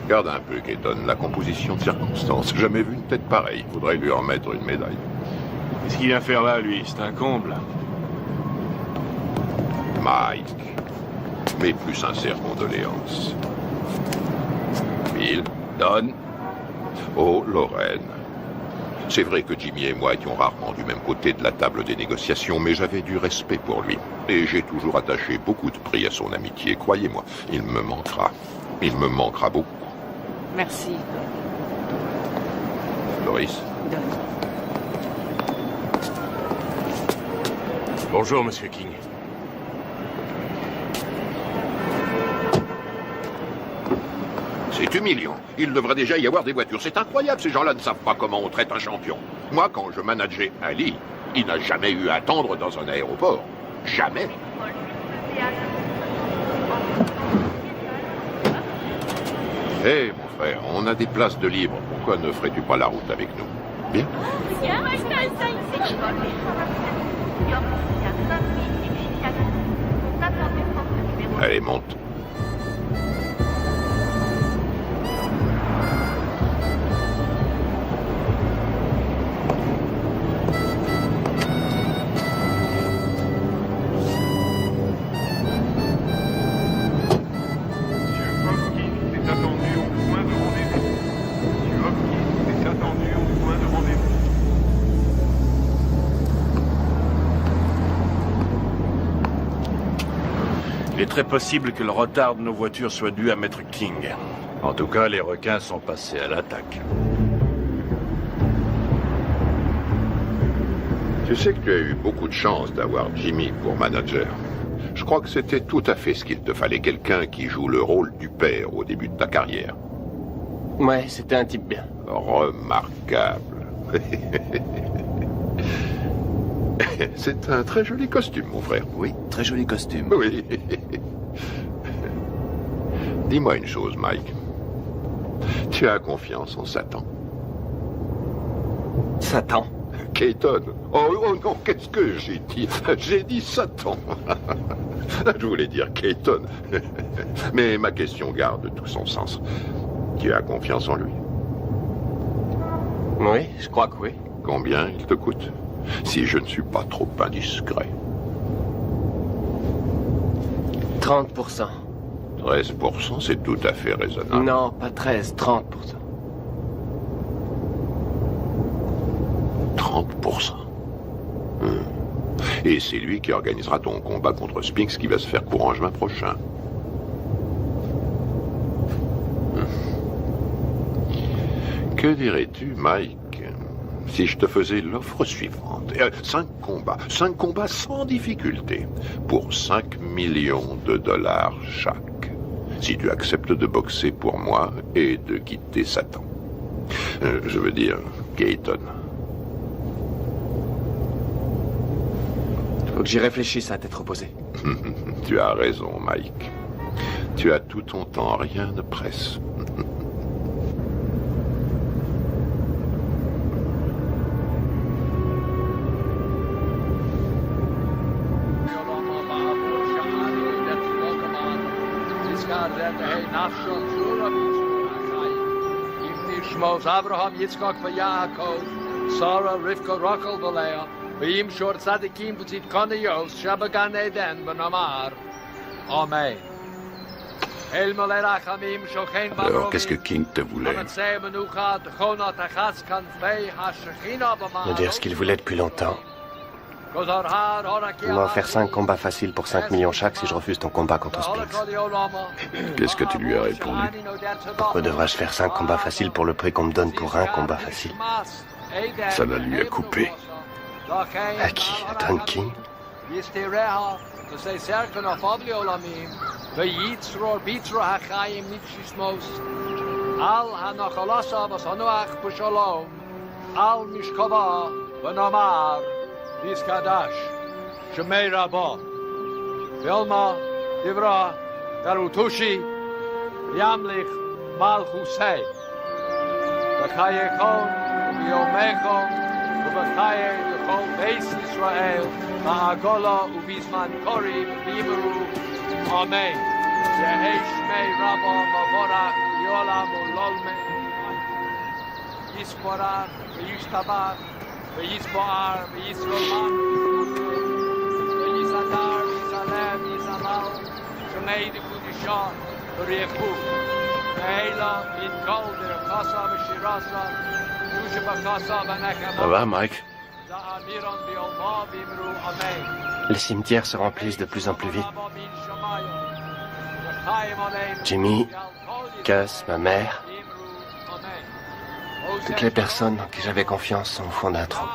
Regarde un peu, Keaton, la composition de circonstances. Jamais vu une tête pareille. Faudrait lui en mettre une médaille. Qu'est-ce qu'il vient faire là, lui? C'est un comble. Mike. Mes plus sincères condoléances. Bill. Don. Oh, Lorraine. C'est vrai que Jimmy et moi étions rarement du même côté de la table des négociations, mais j'avais du respect pour lui. Et j'ai toujours attaché beaucoup de prix à son amitié. Croyez-moi, il me manquera. Il me manquera beaucoup. Merci. Loris. Bonjour, Monsieur King. C'est humiliant. Il devrait déjà y avoir des voitures. C'est incroyable, ces gens-là ne savent pas comment on traite un champion. Moi, quand je manageais Ali, il n'a jamais eu à attendre dans un aéroport. Jamais. Hé, mon frère, on a des places de libre. Pourquoi ne ferais-tu pas la route avec nous? Bien. Allez, monte. Il est très possible que le retard de nos voitures soit dû à Maître King. En tout cas, les requins sont passés à l'attaque. Tu sais que tu as eu beaucoup de chance d'avoir Jimmy pour manager. Je crois que c'était tout à fait ce qu'il te fallait, quelqu'un qui joue le rôle du père au début de ta carrière. Ouais, c'était un type bien. Remarquable. C'est un très joli costume, mon frère. Oui, très joli costume. Oui. Dis-moi une chose, Mike. Tu as confiance en Satan? Satan? Keaton. Oh non, qu'est-ce que j'ai dit? J'ai dit Satan. Je voulais dire Keaton. Mais ma question garde tout son sens. Tu as confiance en lui? Oui, je crois que oui. Combien il te coûte? Si je ne suis pas trop indiscret. 30%. 13%, c'est tout à fait raisonnable. Non, pas 13, 30%. 30%. Et c'est lui qui organisera ton combat contre Spinks qui va se faire courant juin prochain. Que dirais-tu, Mike, si je te faisais l'offre suivante? 5 combats sans difficulté, pour 5 millions de dollars chaque. Si tu acceptes de boxer pour moi et de quitter Satan. Je veux dire, Keaton. Faut que j'y réfléchisse à tête reposée. Tu as raison, Mike. Tu as tout ton temps, rien ne presse. Abraham, Yitzchak, Yaakov, Sarah, Rivka, Rachel, Leah, V'im shor tzadikim b'tzit kaniyos, shabagan eden b'namar. Amen. Alors, qu'est-ce que King te voulait? Me dire ce qu'il voulait depuis longtemps. Il m'a offert 5 combats faciles pour 5 millions chaque si je refuse ton combat contre Spinks. Qu'est-ce que tu lui as répondu? Pourquoi devrais-je faire 5 combats faciles pour le prix qu'on me donne pour un combat facile? Ça la lui a coupé. À qui? À Don King? V'yitzror bitro hachayim nitchismos. Al hanachalasa v'sanuach b'shalom. Al mishkava v'namar. Vizkadash. Shemei Rabbah. Vilma Divra Garutushi. Yamlich Malchusei. V'chayechon v'yomechon v'chaye v'chol beis Yisrael ma'agola u'bizman kori v'yimeru. Amen. Yehi Shmei Rabbah Mavorach Yolam Ulolme. Yisporach v'yishtabach v'yisboar v'yisrolam v'yisadar v'yisalem v'yisamal Shmei Dikudishah v'riechu v'heila v'yitkol v'yakasa v'shirasa v'yusha v'kasa v'nekama. Ça va, Mike? Za'amiron v'yolma v'yimru Amen. Les cimetières se remplissent de plus en plus vite. Jimmy, Cass, ma mère, toutes les personnes en qui j'avais confiance sont au fond d'un trou.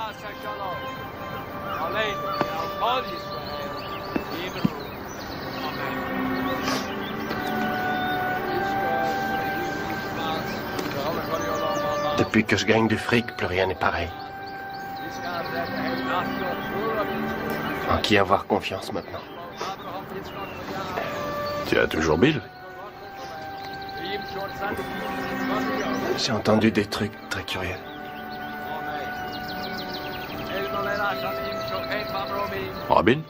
Depuis que je gagne du fric, plus rien n'est pareil. En qui avoir confiance maintenant? Tu as toujours Bill? J'ai entendu des trucs très curieux. Robin?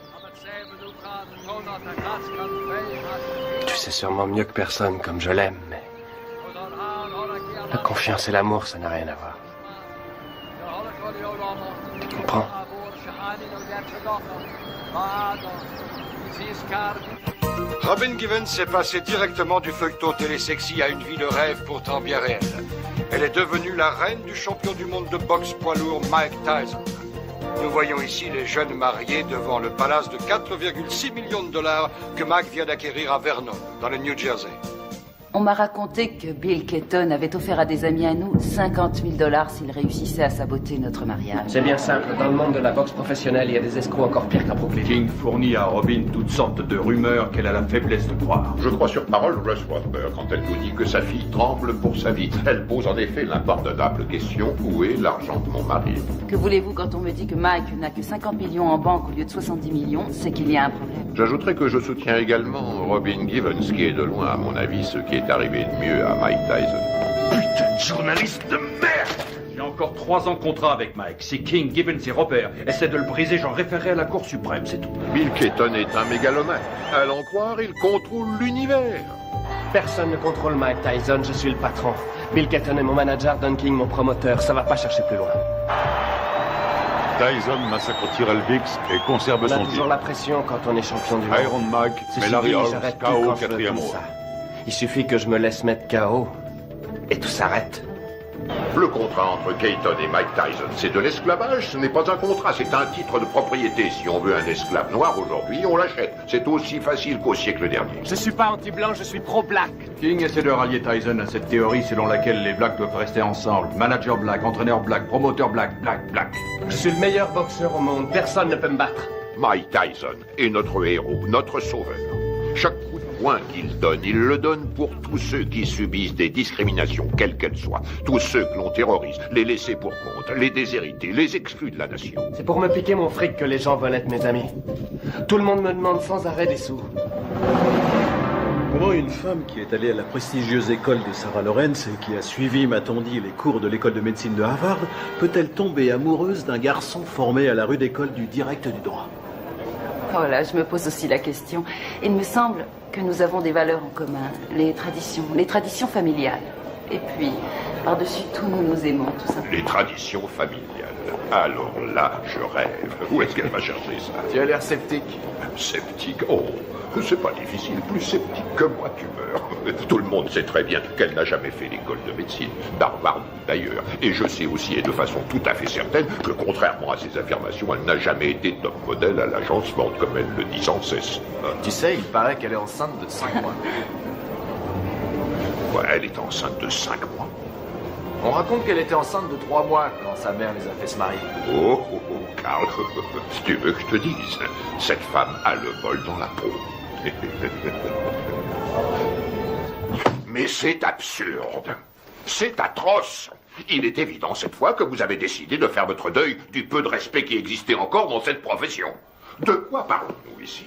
Tu sais sûrement mieux que personne comme je l'aime, mais la confiance et l'amour, ça n'a rien à voir. Tu comprends? Robin Givens s'est passée directement du feuilleton télésexy à une vie de rêve pourtant bien réelle. Elle est devenue la reine du champion du monde de boxe poids lourd Mike Tyson. Nous voyons ici les jeunes mariés devant le palace de 4,6 millions de dollars que Mike vient d'acquérir à Vernon, dans le New Jersey. On m'a raconté que Bill Keaton avait offert à des amis à nous 50 000 $ s'ils réussissaient à saboter notre mariage. C'est bien simple. Dans le monde de la boxe professionnelle, il y a des escrocs encore pires qu'à Brooklyn. King fournit à Robin toutes sortes de rumeurs qu'elle a la faiblesse de croire. Je crois sur parole Russ Wadsworth quand elle nous dit que sa fille tremble pour sa vie. Elle pose en effet l'impardonnable question: où est l'argent de mon mari? Que voulez-vous quand on me dit que Mike n'a que 50 millions en banque au lieu de 70 millions? C'est qu'il y a un problème. J'ajouterai que je soutiens également Robin Givens, qui est de loin, à mon avis, ce qui est arrivé de mieux à Mike Tyson. Putain de journaliste de merde! J'ai encore 3 ans de contrat avec Mike. Si King, Givens et Robert essaient de le briser, j'en référerai à la Cour suprême, c'est tout. Bill Keaton est un mégalomane. À l'en croire, il contrôle l'univers. Personne ne contrôle Mike Tyson, je suis le patron. Bill Keaton est mon manager, Don King mon promoteur. Ça va pas chercher plus loin. Tyson massacre Tyrell Biggs et conserve son titre. titre. On a toujours la pression quand on est champion du monde. Iron Mike, mais Larry Holmes, KO au 4e round. Il suffit que je me laisse mettre KO et tout s'arrête. Le contrat entre Keaton et Mike Tyson, c'est de l'esclavage, ce n'est pas un contrat, c'est un titre de propriété. Si on veut un esclave noir aujourd'hui, on l'achète. C'est aussi facile qu'au siècle dernier. Je suis pas anti-blanc, je suis pro-black. King essaie de rallier Tyson à cette théorie selon laquelle les blacks doivent rester ensemble. Manager black, entraîneur black, promoteur black, black. Je suis le meilleur boxeur au monde, personne ne peut me battre. Mike Tyson est notre héros, notre sauveur. Chaque coup de poing qu'il donne, il le donne pour tous ceux qui subissent des discriminations, quelles qu'elles soient. Tous ceux que l'on terrorise, les laissés pour compte, les déshérités, les exclus de la nation. C'est pour me piquer mon fric que les gens veulent être mes amis. Tout le monde me demande sans arrêt des sous. Comment une femme qui est allée à la prestigieuse école de Sarah Lawrence et qui a suivi, m'a-t-on dit, les cours de l'école de médecine de Harvard, peut-elle tomber amoureuse d'un garçon formé à la rude école du direct du droit? Oh là, je me pose aussi la question. Il me semble que nous avons des valeurs en commun, les traditions familiales. Et puis, par-dessus tout, nous nous aimons, tout simplement. Les traditions familiales. Alors là, je rêve. Où est-ce qu'elle va chercher ça? Tu as l'air sceptique. Sceptique? Oh, c'est pas difficile. Plus sceptique que moi, tu meurs. Tout le monde sait très bien qu'elle n'a jamais fait l'école de médecine. Harvard, d'ailleurs. Et je sais aussi, et de façon tout à fait certaine, que contrairement à ses affirmations, elle n'a jamais été top modèle à l'agencement, comme elle le dit sans cesse. Tu sais, il paraît qu'elle est enceinte de 5 mois. Ouais, elle est enceinte de 5 mois. On raconte qu'elle était enceinte de 3 mois quand sa mère les a fait se marier. Oh, Carl, si tu veux que je te dise, cette femme a le bol dans la peau. Mais c'est absurde. C'est atroce. Il est évident cette fois que vous avez décidé de faire votre deuil du peu de respect qui existait encore dans cette profession. De quoi parlons-nous ici?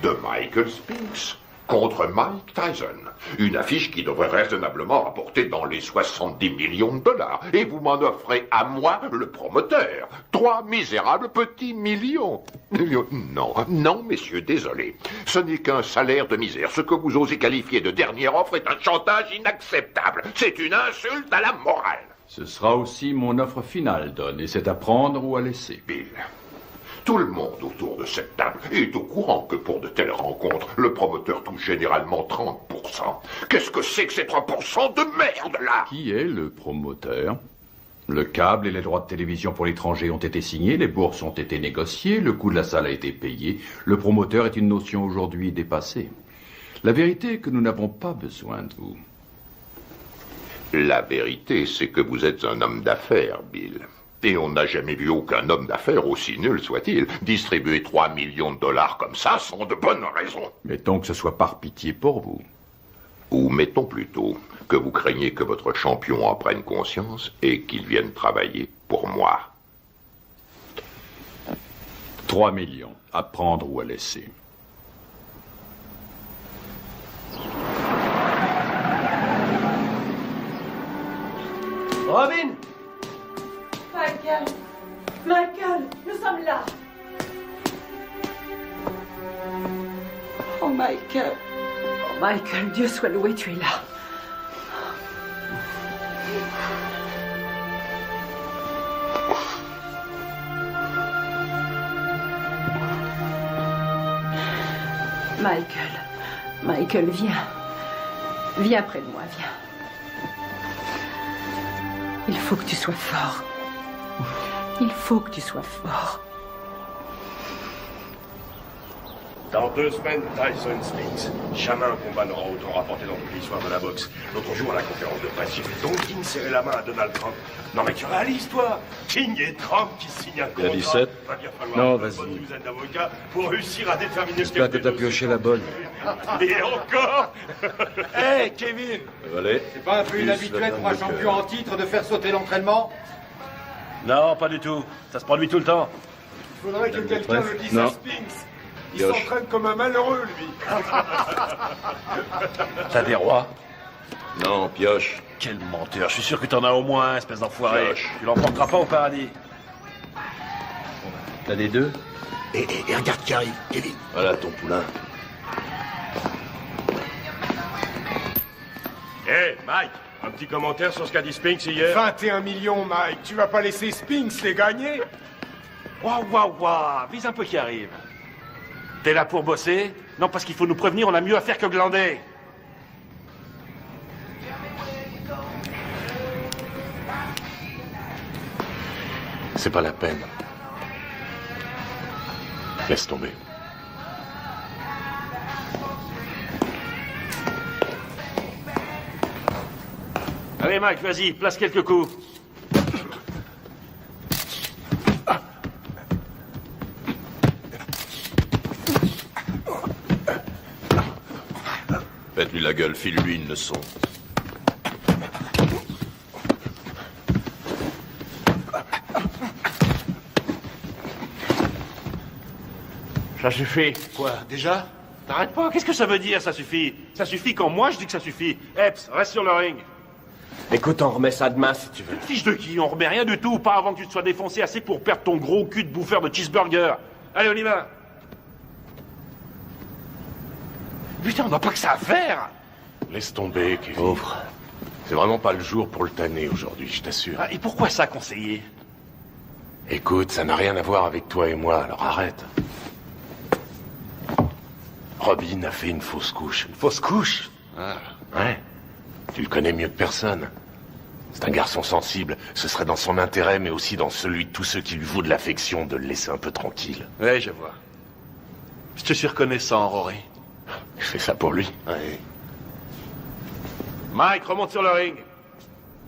De Michael Spinks contre Mike Tyson. Une affiche qui devrait raisonnablement rapporter dans les 70 millions de dollars. Et vous m'en offrez à moi, le promoteur, 3 misérables petits millions. Non, non, messieurs, désolé. Ce n'est qu'un salaire de misère. Ce que vous osez qualifier de dernière offre est un chantage inacceptable. C'est une insulte à la morale. Ce sera aussi mon offre finale, Don, et c'est à prendre ou à laisser. Bill, tout le monde autour de cette table est au courant que pour de telles rencontres, le promoteur touche généralement 30%. Qu'est-ce que c'est que ces 3% de merde, là? Qui est le promoteur? Le câble et les droits de télévision pour l'étranger ont été signés, les bourses ont été négociées, le coût de la salle a été payé. Le promoteur est une notion aujourd'hui dépassée. La vérité est que nous n'avons pas besoin de vous. La vérité, c'est que vous êtes un homme d'affaires, Bill. Et on n'a jamais vu aucun homme d'affaires, aussi nul soit-il, distribuer 3 millions de dollars comme ça sans de bonnes raisons. Mettons que ce soit par pitié pour vous. Ou mettons plutôt que vous craignez que votre champion en prenne conscience et qu'il vienne travailler pour moi. 3 millions, à prendre ou à laisser. Robin! Michael! Michael, nous sommes là! Oh, Michael. Oh, Michael, Dieu soit loué, tu es là. Michael. Michael, viens. Viens près de moi, viens. Il faut que tu sois fort. Il faut que tu sois fort. Dans 2 semaines, Tyson Spinks. Jamais un combat n'aura autant rapporté dans toute l'histoire de la boxe. L'autre jour, à la conférence de presse, j'ai vu Don King serrer la main à Donald Trump. Non mais tu réalises, toi? King et Trump qui signent un contrat. Il y a 17? Va bien falloir Non, une vas-y. bonne douzaine d'avocats pour réussir à déterminer J'espère que t'as pioché la bonne. Et encore. Hé, Kevin! Allez. C'est pas un peu inhabituel pour un champion en titre de faire sauter l'entraînement? Non, pas du tout. Ça se produit tout le temps. Il faudrait que quelqu'un le dise à Spinks. Il Pioche. s'entraîne comme un malheureux, lui. T'as des rois? Non, pioche. Quel menteur. Je suis sûr que t'en as au moins un, espèce d'enfoiré. Pioche. Tu l'emporteras pas au paradis. T'as des deux? Et regarde qui arrive, Kevin. Voilà ton poulain. Hé, Mike, un petit commentaire sur ce qu'a dit Spinks hier? 21 millions, Mike. Tu vas pas laisser Spinks les gagner? Waouh, waouh, waouh. Vise un peu qui arrive. T'es là pour bosser? Non, parce qu'il faut nous prévenir, on a mieux à faire que glander. C'est pas la peine. Laisse tomber. Allez, Mike, vas-y, place quelques coups. Faites-lui la gueule, file-lui une leçon. Ça suffit. Quoi, déjà? T'arrêtes pas, qu'est-ce que ça veut dire, ça suffit? Ça suffit quand moi je dis que ça suffit. Epps, reste sur le ring. Écoute, on remet ça demain si tu veux. Fiche de qui? On remet rien du tout, pas avant que tu te sois défoncé assez pour perdre ton gros cul de bouffeur de cheeseburger. Allez, on y va. Putain, on n'a pas que ça à faire. Laisse tomber, Kevin. Pauvre. C'est vraiment pas le jour pour le tanner aujourd'hui, je t'assure. Ah, et pourquoi ça, conseiller? Écoute, ça n'a rien à voir avec toi et moi, alors arrête. Robin a fait une fausse couche. Une fausse couche? Ah, ouais. Tu le connais mieux que personne. C'est un garçon sensible. Ce serait dans son intérêt, mais aussi dans celui de tous ceux qui lui vouent de l'affection, de le laisser un peu tranquille. Ouais, je vois. Je te suis reconnaissant, Rory. Je fais ça pour lui. Ouais. Mike, remonte sur le ring.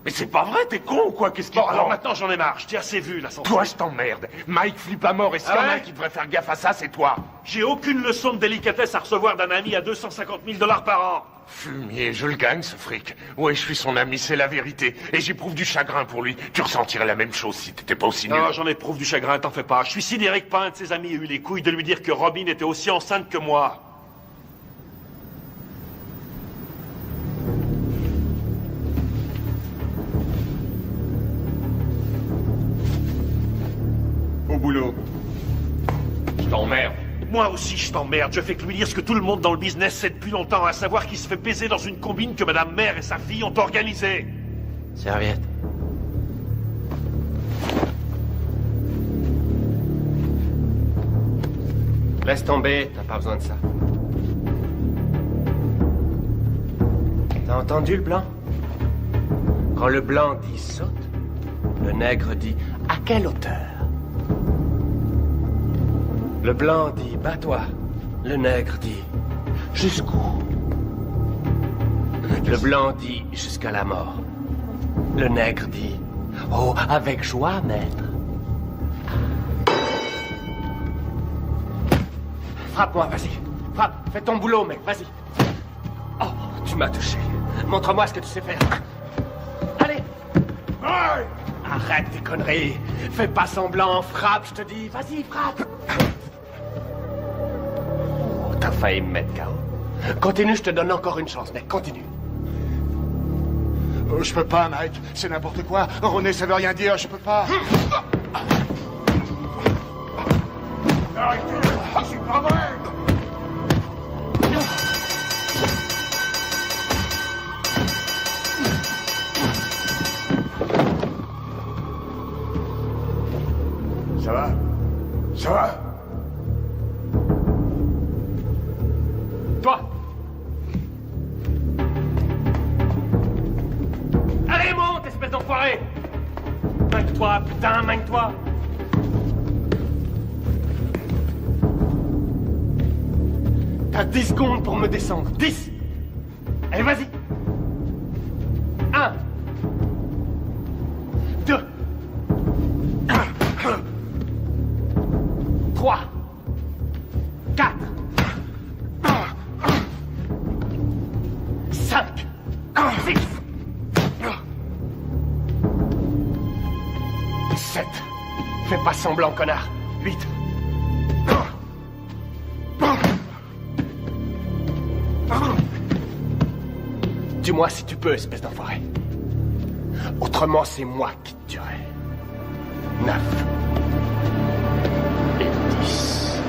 Mais c'est pas vrai, t'es con ou quoi? Qu'est-ce qui... Bon, alors maintenant j'en ai marre, je t'ai assez vu là. Toi, je t'emmerde. Mike flippe à mort et s'il y en a un qui devrait faire gaffe à ça, c'est toi. J'ai aucune leçon de délicatesse à recevoir d'un ami à 250 000 $ par an. Fumier, je le gagne ce fric. Ouais, je suis son ami, c'est la vérité. Et j'éprouve du chagrin pour lui. Tu ressentirais la même chose si t'étais pas aussi nul. Non, j'en éprouve du chagrin, t'en fais pas. Je suis sidéré que pas un de ses amis ait eu les couilles de lui dire que Robin était aussi enceinte que moi. Au boulot. Je t'emmerde. Moi aussi, je t'emmerde. Je fais que lui dire ce que tout le monde dans le business sait depuis longtemps, à savoir qu'il se fait baiser dans une combine que Madame Mère et sa fille ont organisée. Serviette. Laisse tomber, t'as pas besoin de ça. T'as entendu le blanc? Quand le blanc dit saute, le nègre dit à quelle hauteur? Le blanc dit bats-toi, le nègre dit jusqu'où? Le blanc dit jusqu'à la mort. Le nègre dit oh, avec joie, maître. Frappe-moi, vas-y. Frappe, fais ton boulot, mec, vas-y. Oh, tu m'as touché. Montre-moi ce que tu sais faire. Allez. Arrête tes conneries. Fais pas semblant, frappe, je te dis. Vas-y, frappe. Oh, t'as failli me mettre KO. Continue, je te donne encore une chance, mec, continue. Je peux pas, Mike. C'est n'importe quoi. René, ça veut rien dire, je peux pas. Arrêtez, c'est pas vrai. Ça va? Ça va? Toi! Allez, monte, espèce d'enfoiré! Manque-toi, putain, manque-toi! T'as 10 secondes pour me descendre. 10! Allez, vas-y! 1 2 3 4 5 6 7 Fais pas semblant, connard. 8 Dis-moi si tu peux, espèce d'enfoiré. Autrement, c'est moi qui te tuerai. 9 et 10.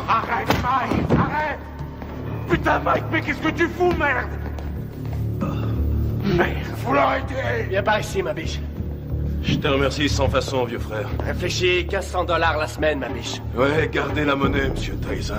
Arrête, Mike, arrête. Putain, Mike, mais qu'est-ce que tu fous, merde? Merde, faut l'arrêter. Viens par ici, ma biche. Je te remercie sans façon, vieux frère. Réfléchis, 1500 $ la semaine, ma biche. Ouais, gardez la monnaie, monsieur Tyson.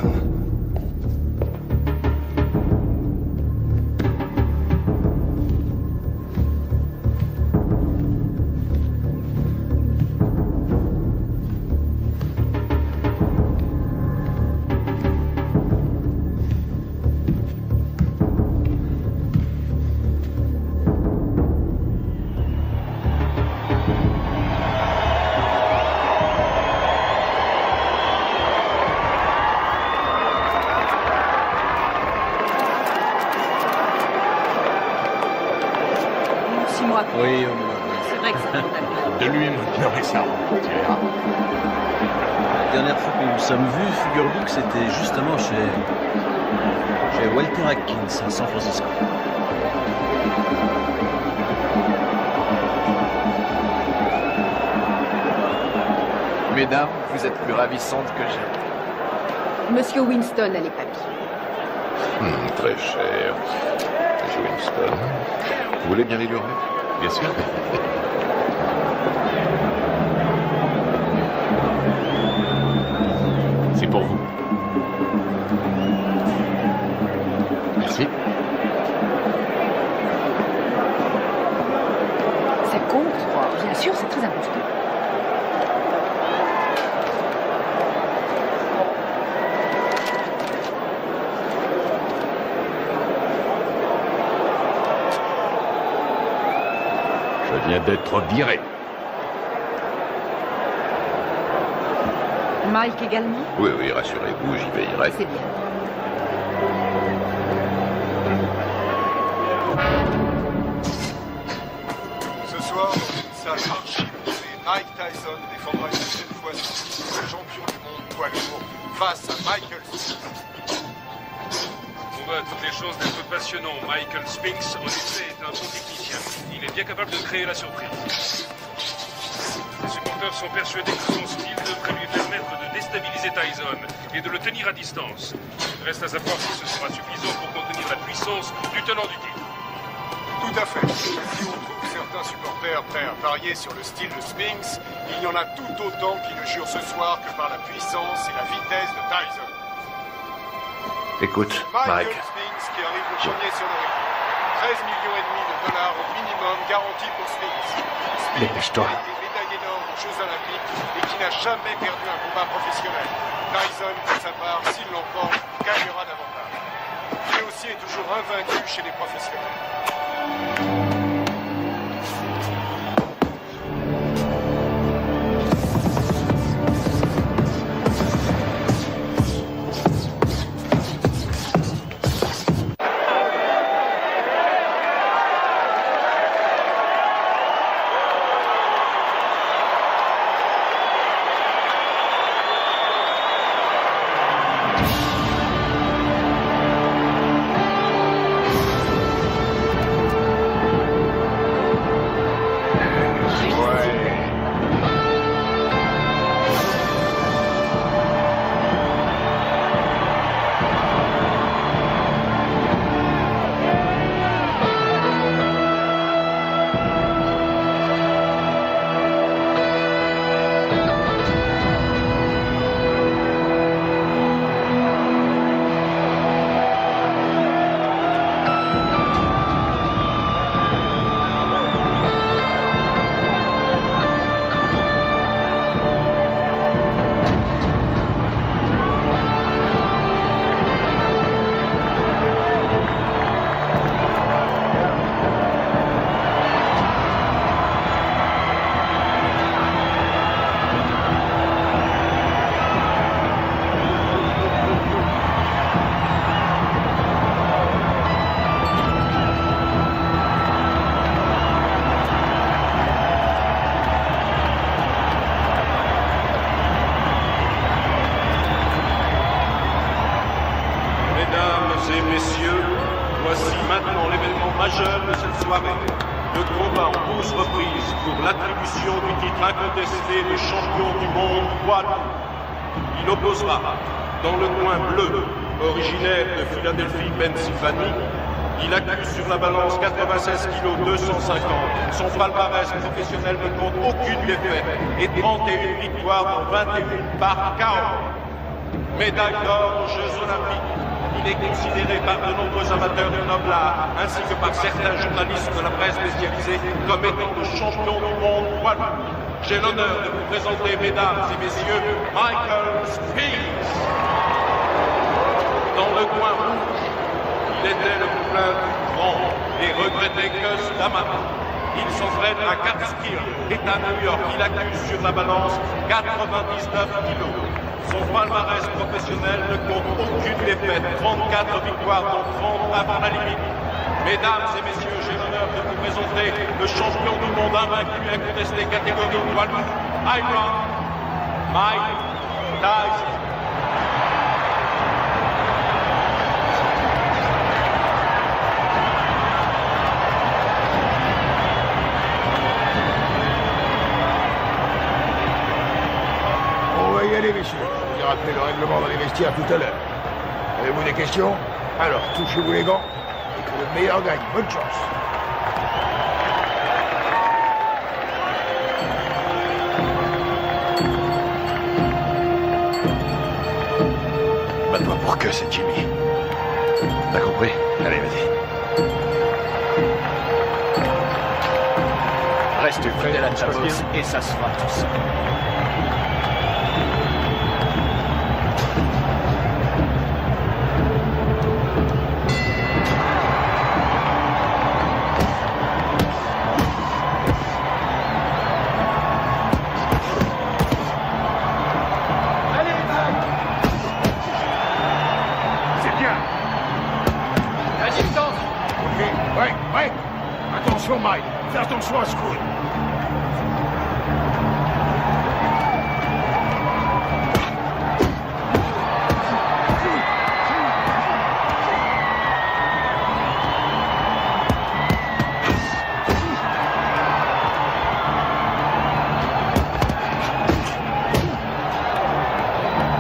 Oui, c'est vrai que ça De lui maintenant, et ça. Tu verras. La dernière fois que nous nous sommes vus, figure-vous que c'était justement chez Walter Atkins à San Francisco. Mesdames, vous êtes plus ravissantes que jamais. Monsieur Winston a les papiers. Très cher. Monsieur Winston. Vous voulez bien les lui remettre? Bien sûr. C'est pour vous. Merci. Ça compte? Bien sûr, c'est très important. Je viens d'être viré. Mike également? Oui, oui, rassurez-vous, j'y veillerai. C'est bien. Ce soir, dans une salle archi-bondée, Mike Tyson défendra une deuxième fois son titre de champion du monde poids lourd face à Michael Spinks. On voit à toutes les chances d'être passionnant. Michael Spinks, en effet, est un bon technicien. Il est bien capable de créer la surprise. Les supporters sont persuadés que son style devrait lui permettre de déstabiliser Tyson et de le tenir à distance. Reste à savoir si ce sera suffisant pour contenir la puissance du tenant du titre. Tout à fait. Si on trouve certains supporters prêts à parier sur le style de Spinks, il y en a tout autant qui ne jurent ce soir que par la puissance et la vitesse de Tyson. Écoute, Michael Mike. Spinks qui arrive le premier sur le ring. 13,5 millions de dollars au minimum garantis pour Spinks. Dépêche-toi. Spinks a été médaillé d'or aux Jeux Olympiques et qui n'a jamais perdu un combat professionnel. Tyson, pour sa part, s'il l'emporte, gagnera davantage. Lui aussi est toujours invaincu chez les professionnels. Incontesté de champion du monde poids lourd. Il opposera, dans le coin bleu, originaire de Philadelphie, Pennsylvanie, il accuse sur la balance 96 kg 250. Son palmarès professionnel ne compte aucune défaite et 31 victoires dans 21 par KO. Médaille d'or aux Jeux Olympiques. Il est considéré par de nombreux amateurs du noble art, ainsi que par certains journalistes de la presse spécialisée, comme étant le champion du monde poids lourd. J'ai l'honneur de vous présenter, mesdames et messieurs, Michael Spinks. Dans le coin rouge, il était le poulain du grand et regretté Gus D'Amato. Il s'entraîne à Catskill, État New York. Il accuse sur la balance 99 kilos. Son palmarès professionnel ne compte aucune défaite, 34 victoires dont 30 avant la limite. Mesdames et messieurs, j'ai l'honneur de vous présenter le champion du monde invaincu incontesté catégorie poids lourd, Iron Mike Tyson. On va y aller, messieurs. Je vous ai rappelé le règlement dans les vestiaires tout à l'heure. Avez-vous des questions? Alors, touchez-vous les gants. Le meilleur gagne. Bonne chance. Bats-toi pour que c'est Jimmy. T'as compris? Allez, vas-y. Reste fidèle à ta bosse et ça se fera tout seul. Attention, Mike. Fais attention à ce coup.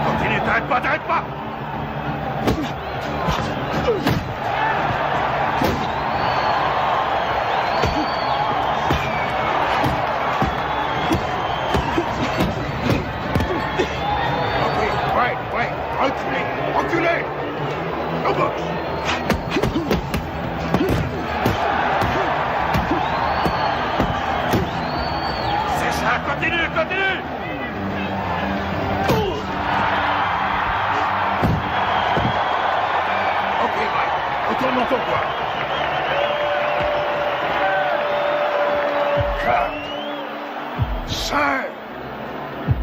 Continue, t'arrêtes pas, t'arrêtes pas. Reculez! Au box! C'est ça, continue, continue! Ok, Mike, retourne dans ton coin. 4, 5,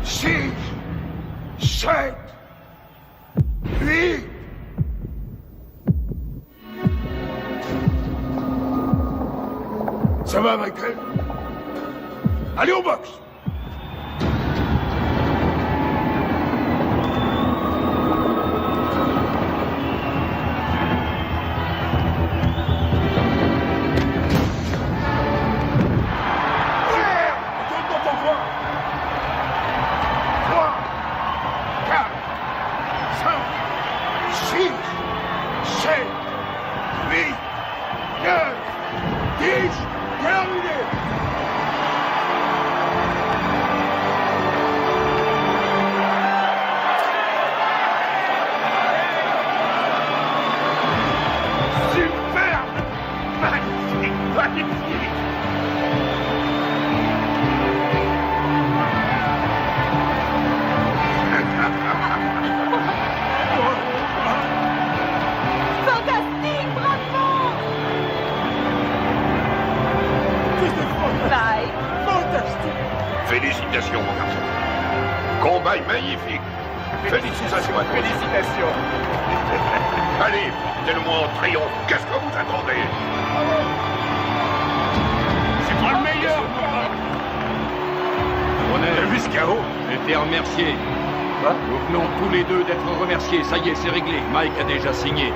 6, 7, 8. Ça va, Michael? Allez au box! Retourne dans ton coin! 3, 4, 5, 6, 7, 8, 9, 10, terminé! Superbe! Magnifique! Magnifique! Fantastique, bravo! Mike, fantastique! Félicitations, mon garçon. Combat magnifique. Félicitations à toi. Félicitations. Allez, portez-le-moi en triomphe. Qu'est-ce que vous attendez? C'est moi le meilleur! On a vu ce chaos. Été remercié. Nous venons tous les deux d'être remerciés. Ça y est, c'est réglé. Mike a déjà signé.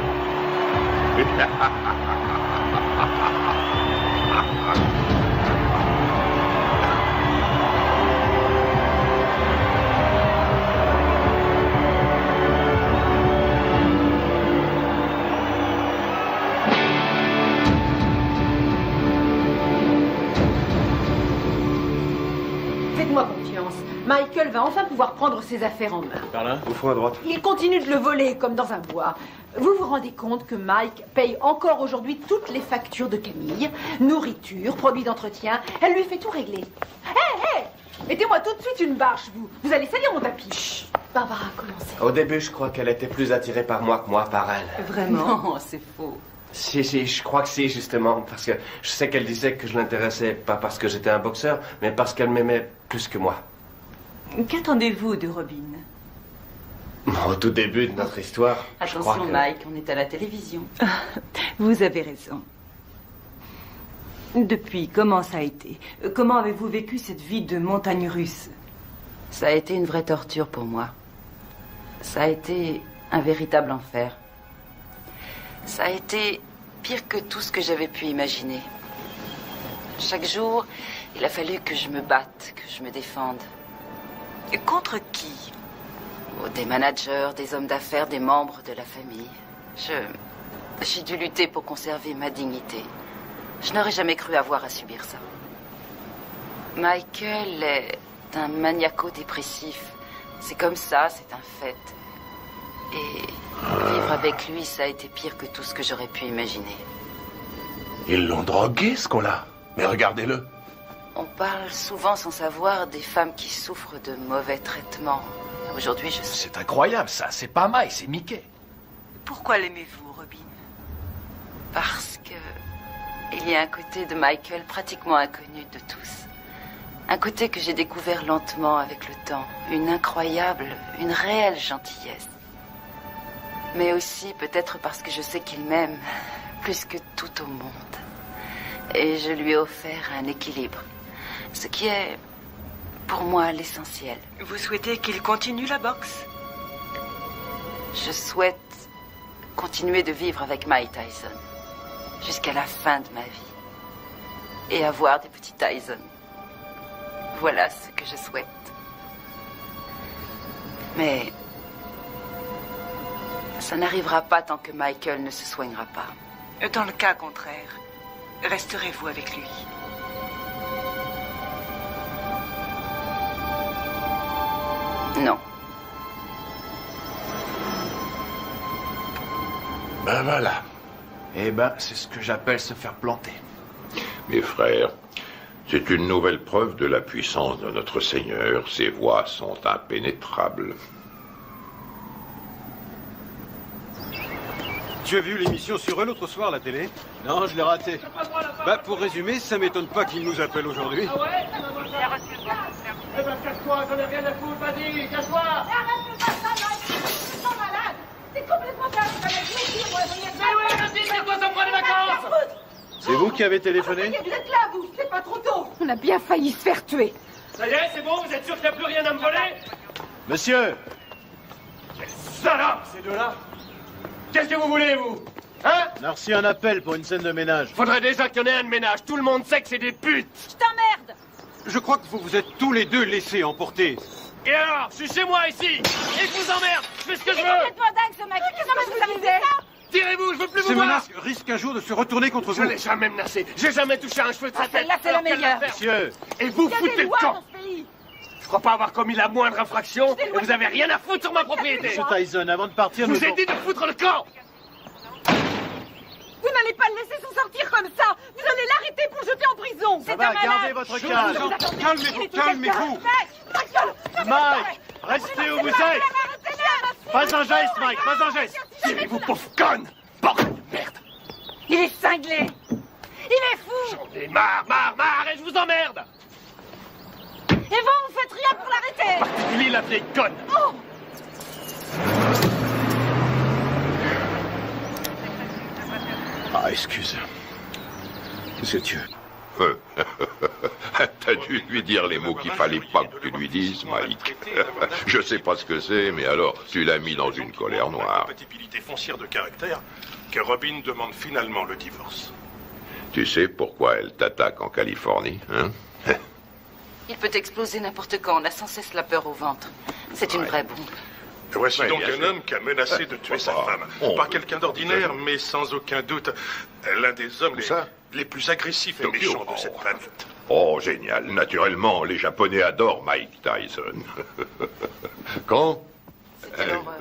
Faites-moi confiance. Michael va enfin pouvoir prendre ses affaires en main. Par là, au fond à droite. Il continue de le voler comme dans un bois. Vous vous rendez compte que Mike paye encore aujourd'hui toutes les factures de Camille, nourriture, produits d'entretien. Elle lui fait tout régler. Hé, hé! Mettez-moi tout de suite une bâche, vous. Vous allez salir mon tapis. Chut. Barbara, commencez. Au début, je crois qu'elle était plus attirée par moi que moi par elle. Vraiment? Non, c'est faux. Si, je crois que si, justement, parce que je sais qu'elle disait que je l'intéressais pas parce que j'étais un boxeur, mais parce qu'elle m'aimait plus que moi. Qu'attendez-vous de Robin? Au tout début de notre histoire, je crois Attention, que... Mike, on est à la télévision. Vous avez raison. Depuis, comment ça a été? Comment avez-vous vécu cette vie de montagne russe? Ça a été une vraie torture pour moi. Ça a été un véritable enfer. Ça a été pire que tout ce que j'avais pu imaginer. Chaque jour, il a fallu que je me batte, que je me défende. Et contre qui? Oh, des managers, des hommes d'affaires, des membres de la famille. J'ai dû lutter pour conserver ma dignité. Je n'aurais jamais cru avoir à subir ça. Michael est un maniaco-dépressif. C'est comme ça, c'est un fait. Et vivre avec lui, ça a été pire que tout ce que j'aurais pu imaginer. Ils l'ont drogué, ce con-là. Mais regardez-le. On parle souvent sans savoir des femmes qui souffrent de mauvais traitements. Aujourd'hui, je sais. C'est incroyable, ça. C'est pas Mike, c'est Mickey. Pourquoi l'aimez-vous, Robin? Parce que il y a un côté de Michael pratiquement inconnu de tous. Un côté que j'ai découvert lentement avec le temps. Une incroyable, une réelle gentillesse. Mais aussi peut-être parce que je sais qu'il m'aime plus que tout au monde. Et je lui ai offert un équilibre. Ce qui est, pour moi, l'essentiel. Vous souhaitez qu'il continue la boxe? Je souhaite continuer de vivre avec Mike Tyson jusqu'à la fin de ma vie. Et avoir des petits Tyson. Voilà ce que je souhaite. Mais ça n'arrivera pas tant que Michael ne se soignera pas. Dans le cas contraire, resterez-vous avec lui? Non. Ben voilà. Eh ben, c'est ce que j'appelle se faire planter. Mes frères, c'est une nouvelle preuve de la puissance de notre Seigneur. Ses voies sont impénétrables. Tu as vu l'émission sur eux l'autre soir, la télé? Non, je l'ai raté. Bah, pour résumer, ça m'étonne pas qu'ils nous appellent aujourd'hui. Ah ouais? Eh ben, casse-toi, j'en ai rien à foutre, vas-y, casse-toi! Arrête de faire ça, Mike! Tu es malade! T'es complètement dingue, ça va être moi, Mais oui, vas-y, c'est quoi, ça prend des vacances? C'est vous qui avez téléphoné? Vous êtes là, vous, c'est pas trop tôt. On a bien failli se faire tuer. Ça y est, c'est bon, vous êtes sûr qu'il n'y a plus rien à me voler? Monsieur! Quelle salope, ces deux-là! Qu'est-ce que vous voulez, vous? Hein? On a reçu un appel pour une scène de ménage. Faudrait déjà qu'il y en ait un de ménage. Tout le monde sait que c'est des putes. Je t'emmerde! Je crois que vous vous êtes tous les deux laissés emporter. Et alors? Je suis chez moi, ici. Et je vous emmerde. Je fais ce que je C'est veux. complètement dingue, ce mec! Qu'est-ce que vous avez fait ça? Tirez-vous, je veux plus vous Ces voir. menaces risquent un jour de se retourner contre Je vous. l'ai jamais menacé. J'ai jamais touché un cheveu de sa tête. Celle-là, c'est la Alors qu'elle meilleure. va faire. Monsieur! Et vous Il y a foutez des le lois camp. dans ce pays! Je crois pas avoir commis la moindre infraction. Et vous avez rien à foutre sur ma propriété. Monsieur Tyson, avant de partir, Je nous vous ai dit de foutre le camp. Vous n'allez pas le laisser s'en sortir comme ça. Vous allez l'arrêter pour le jeter en prison. Ça va, gardez votre calme. Calmez-vous, calmez-vous. Mike! Restez où vous êtes! Pas un geste, Mike, pas un geste! Tirez-vous, pauvre conne. Bordel de merde. Il est cinglé. Il est fou. J'en ai marre, et je vous emmerde. Et vous, vous faites rien pour l'arrêter! En particulier la vieille conne. Oh! Ah, excuse. Monsieur Dieu. T'as dû lui dire les mots qu'il fallait pas que tu lui dises, Mike. Je sais pas ce que c'est, mais alors, tu l'as mis dans une colère noire. Compatibilité foncière de caractère que Robin demande finalement le divorce. Tu sais pourquoi elle t'attaque en Californie, hein? Il peut exploser n'importe quand. On a sans cesse la peur au ventre. C'est une vraie bombe. Voici Ouais, donc bien un sûr. homme qui a menacé de tuer sa femme. Pas quelqu'un d'ordinaire, mais sans aucun doute l'un des hommes les plus agressifs et méchants de cette planète. Oh, génial. Naturellement, les Japonais adorent Mike Tyson. Quand?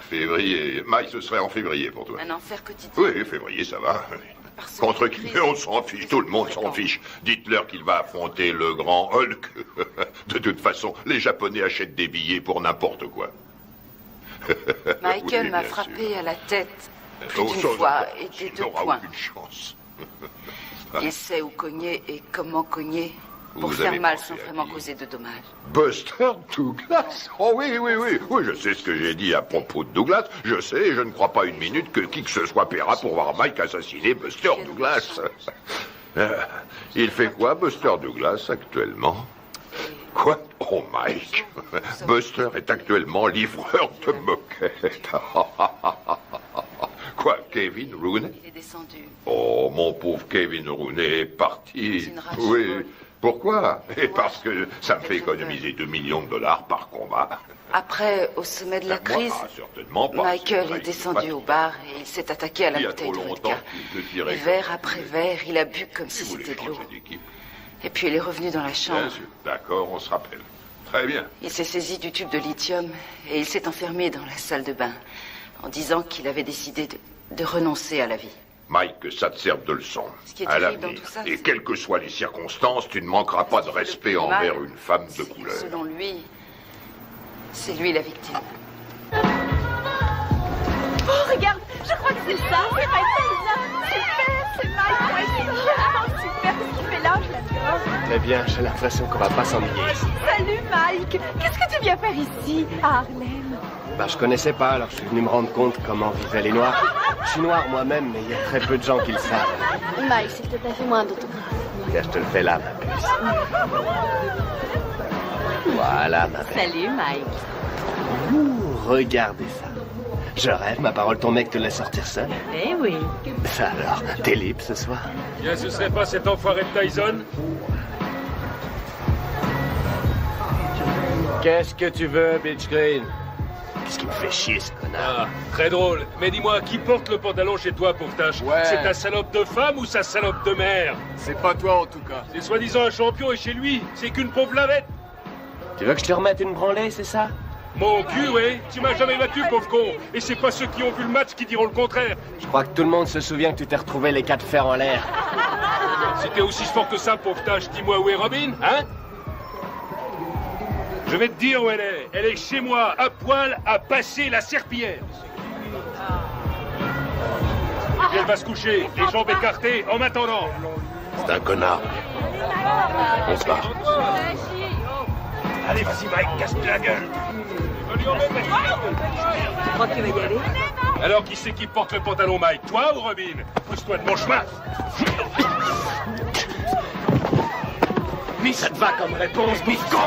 Février. Mike, ce serait en février pour toi. Un enfer quotidien. Oui, février, ça va. Contre qui? Mais on s'en fiche, tout le monde s'en fiche. Dites-leur qu'il va affronter le grand Hulk. De toute façon, les Japonais achètent des billets pour n'importe quoi. Michael Oui, m'a bien frappé sûr. à la tête plus Oh, d'une ça, fois non, et tu des deux n'auras points. aucune chance. Il sait où cogner et comment cogner pour Vous faire avez mal pensé sans à vraiment qui? causer de dommages. Buster Douglas? Oh oui, oui, oui. Oui, je sais ce que j'ai dit à propos de Douglas. Je sais, et je ne crois pas une minute que qui que ce soit paiera pour voir Mike assassiner Buster Douglas. Il fait quoi, Buster Douglas, actuellement? Quoi? Oh, Mike. Buster est actuellement livreur de moquettes. Quoi, Kevin Rooney? Il est descendu. Oh, mon pauvre Kevin Rooney est parti. une rage Oui. folle. Pourquoi? Et parce que ça me fait économiser 2 millions de dollars par combat. Après, au sommet de la Moi, crise, certainement pas. Michael C'est est descendu pas- au bar et il s'est attaqué à la Il y a bouteille trop de longtemps vodka. qu'il te tirait Et verre après verre, il a bu comme si c'était de l'eau. Et puis il est revenu dans la Bien chambre. sûr. D'accord, on se rappelle. Très bien. Il s'est saisi du tube de lithium et il s'est enfermé dans la salle de bain en disant qu'il avait décidé de renoncer à la vie. Mike, que ça te serve de leçon. Ce qui est à terrible l'avenir. dans tout ça, Et c'est- quelles que soient les circonstances, tu ne manqueras pas de respect mal, envers une femme de couleur. Selon lui, c'est lui la victime. Oh, regarde, je crois que c'est ça. C'est Mike Tyson. Super, c'est Mike Tyson. Oh, super, qu'est-ce qu'il fait là? Je l'adore. Très bien, j'ai l'impression qu'on va pas s'ennuyer ici. Salut Mike. Qu'est-ce que tu viens faire ici, à Harlem? Bah, je connaissais pas, alors je suis venu me rendre compte comment vivaient les Noirs. Je suis noir moi-même, mais il y a très peu de gens qui le savent. Mike, s'il te plaît, fais-moi un autographe. Tiens, je te le fais là, ma puce. Voilà, ma belle. Salut, Mike. Ouh, regardez ça. Je rêve, ma parole, ton mec te laisse sortir seul. Eh oui. Ça alors, t'es libre ce soir? Bien, ce serait pas cet enfoiré de Tyson? Qu'est-ce que tu veux, Bitch Green? Qu'est-ce qui me fait chier, ce connard? Ah, très drôle. Mais dis-moi, qui porte le pantalon chez toi pour tâche? Ouais. C'est ta salope de femme ou sa salope de mère? C'est pas toi, en tout cas. C'est soi-disant un champion et chez lui, c'est qu'une pauvre lavette. Tu veux que je te remette une branlée, c'est ça? Mon cul, oui. Tu m'as jamais battu, pauvre con. Et c'est pas ceux qui ont vu le match qui diront le contraire. Je crois que tout le monde se souvient que tu t'es retrouvé les 4 fers en l'air. Si t'es aussi fort que ça, pauvre tâche, dis-moi où est Robin, hein? Je vais te dire où elle est. Elle est chez moi, à poil, à passer la serpillière. Et elle va se coucher, les jambes écartées, en m'attendant. C'est un connard. On se barre. Allez, vas-y, Mike, casse-toi la gueule. Tu crois que tu vas y aller? Alors, qui c'est qui porte le pantalon, Mike? Toi ou Robin? Pousse-toi de mon chemin. Mais ça te va comme réponse, bif con!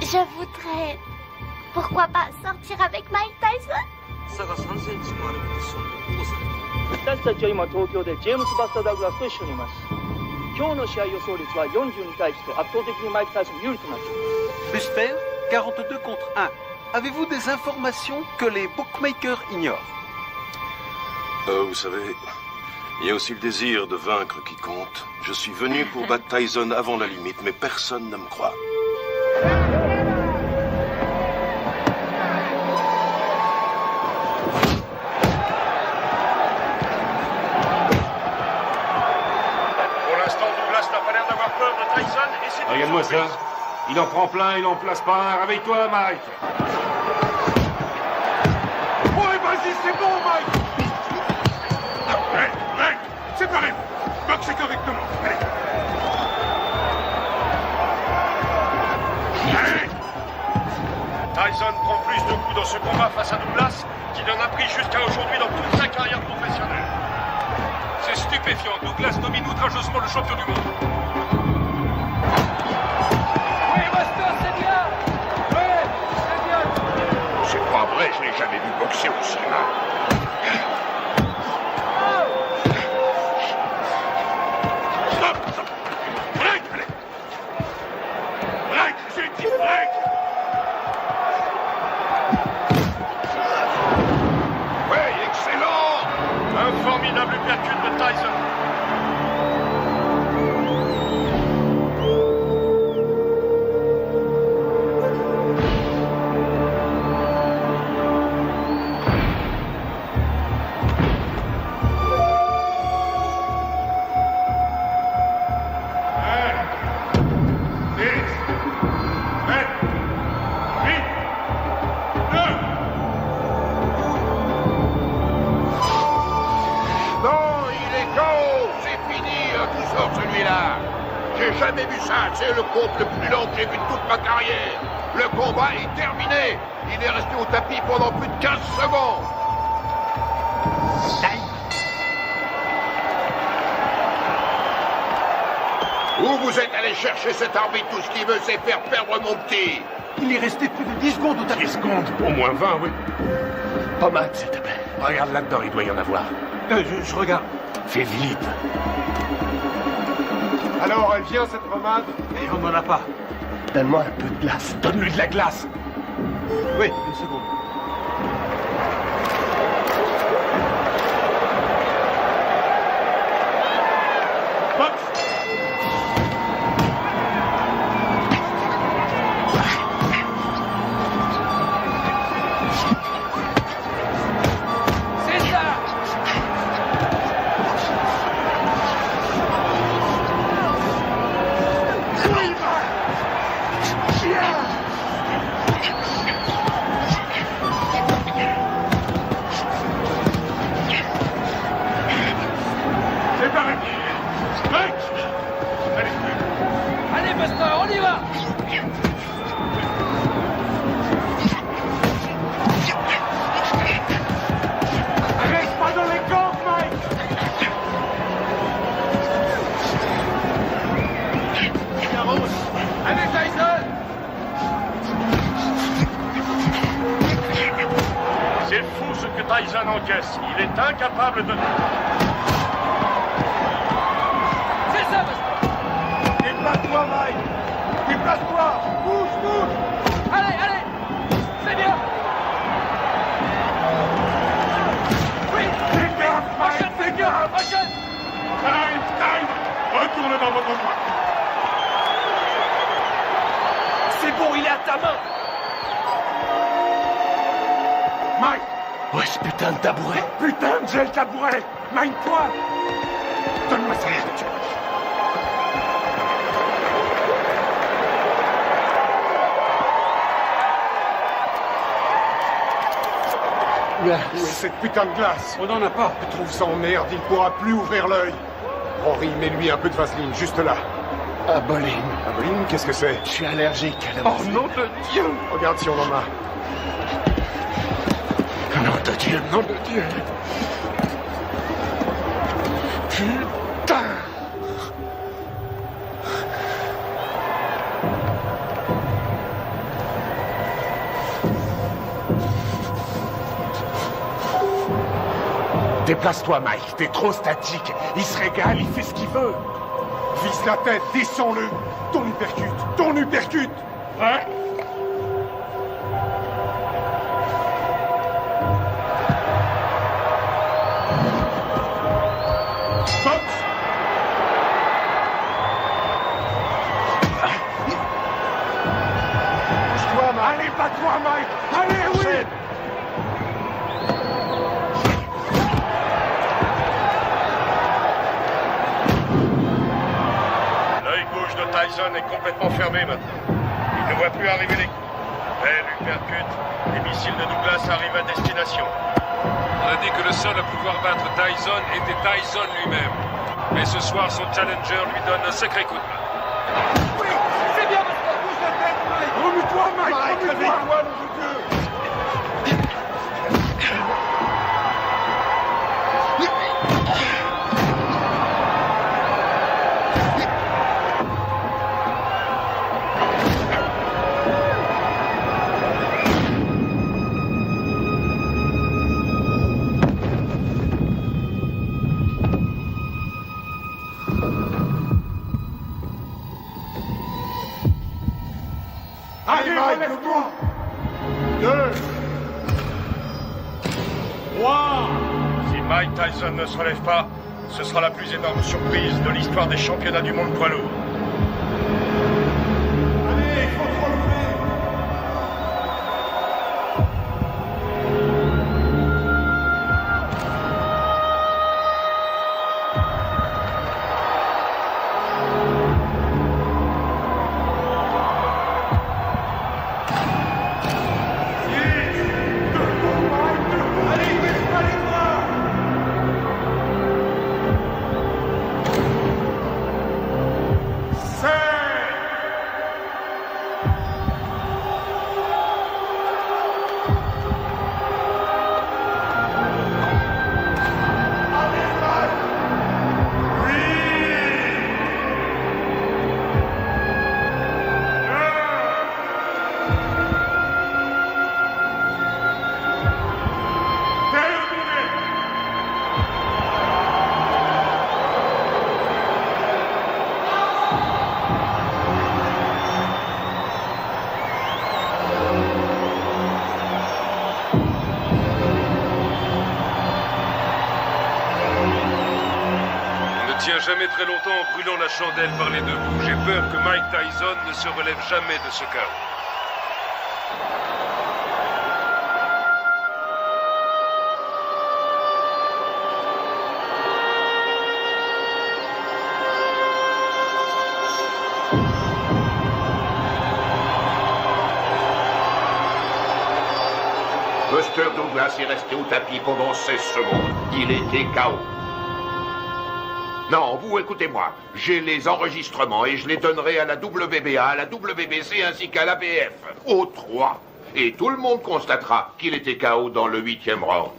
Je voudrais... Pourquoi pas sortir avec Mike Tyson? 差が3センチもあるポジションで保護されている。私たちは今東京でジェームス・バスター・ダグラスと一緒にいます。今日の試合予想率は40に対して圧倒的にマイク・タイソン有利となっています。 Buster, 42 contre 1. Avez-vous des informations que les bookmakers ignorent? Vous savez, il y a aussi le désir de vaincre qui compte. Je suis venu pour battre Tyson avant la limite, mais personne ne me croit. Pour l'instant, Douglas n'a pas l'air d'avoir peur de Tyson et c'est... Regarde-moi ça. Il en prend plein, il en place pas un. Réveille-toi, Mike. Ouais, vas-y, c'est bon, Mike. Mike, séparez-vous. Boxez correctement. Allez. Allez. Tyson prend plus de coups dans ce combat face à Douglas qu'il en a pris jusqu'à aujourd'hui dans toute sa carrière professionnelle. C'est stupéfiant. Douglas domine outrageusement le champion du monde. C'est pas vrai, je l'ai jamais vu boxer aussi mal. Stop, stop. Break, allez. Break, j'ai dit break. Oui, excellent. Un formidable uppercut de Tyson. Non, il est KO. C'est fini, tout sort celui-là. J'ai jamais vu ça. C'est le compte le plus long que j'ai vu de toute ma carrière. Le combat est terminé. Il est resté au tapis pendant plus de 15 secondes. Où vous êtes allé chercher cet arbitre? Tout ce qu'il veut, c'est faire perdre mon petit. Il est resté plus de 10 secondes au tapis. 10 secondes? Au moins 20, oui. Pommade, s'il te plaît. Regarde là-dedans, il doit y en avoir. Je regarde. Fais vite. Alors, elle vient, cette pommade? Et on n'en a pas. Donne-moi un peu de glace. Donne-lui de la glace. Oui, une seconde. Tyson encaisse. Il est incapable de... C'est ça, déplace-toi, Mike. Déplace-toi. Bouge, bouge. Allez, allez. C'est bien. Oui. Fais gaffe, Mike. Fais gaffe. Time. Retourne dans votre coin. C'est bon, il est à ta main. Mike. Ouais, ce putain de tabouret. Putain, j'ai le tabouret. Mine-toi. Donne-moi ça. Où est cette putain de glace? On n'en a pas. Je trouve ça en merde, il pourra plus ouvrir l'œil. Henri, mets-lui un peu de vaseline, juste là. Aboline. Aboline, qu'est-ce que c'est? Je suis allergique à la Oh nom de Dieu! Regarde si on en a. Nom de Dieu, nom de Dieu. Putain! Déplace-toi, Mike. T'es trop statique. Il se régale, il fait ce qu'il veut. Vise la tête, descends-le. Ton uppercut, ton uppercut. Hein? Bouge-toi, Mike. Allez, bats-toi, Mike. Allez, oui. Tyson est complètement fermé maintenant. Il ne voit plus arriver les coups. Belle uppercut. Les missiles de Douglas arrivent à destination. On a dit que le seul à pouvoir battre Tyson était Tyson lui-même. Mais ce soir, son challenger lui donne un sacré coup de main. Oui, c'est bien, bouge la tête, Mike. Remue-toi, Mike. Réveille-toi, mon Dieu. Allez, relève-toi. 2, 3. Si Mike Tyson ne se relève pas, ce sera la plus énorme surprise de l'histoire des championnats du monde poids lourd. Allez, il faut te relever. jamais très longtemps en brûlant la chandelle par les deux bouts. J'ai peur que Mike Tyson ne se relève jamais de ce chaos. Buster Douglas est resté au tapis pendant 16 secondes. Il était KO. Non, vous écoutez-moi. J'ai les enregistrements et je les donnerai à la WBA, à la WBC ainsi qu'à l'ABF. Aux 3. Et tout le monde constatera qu'il était KO dans le 8e round.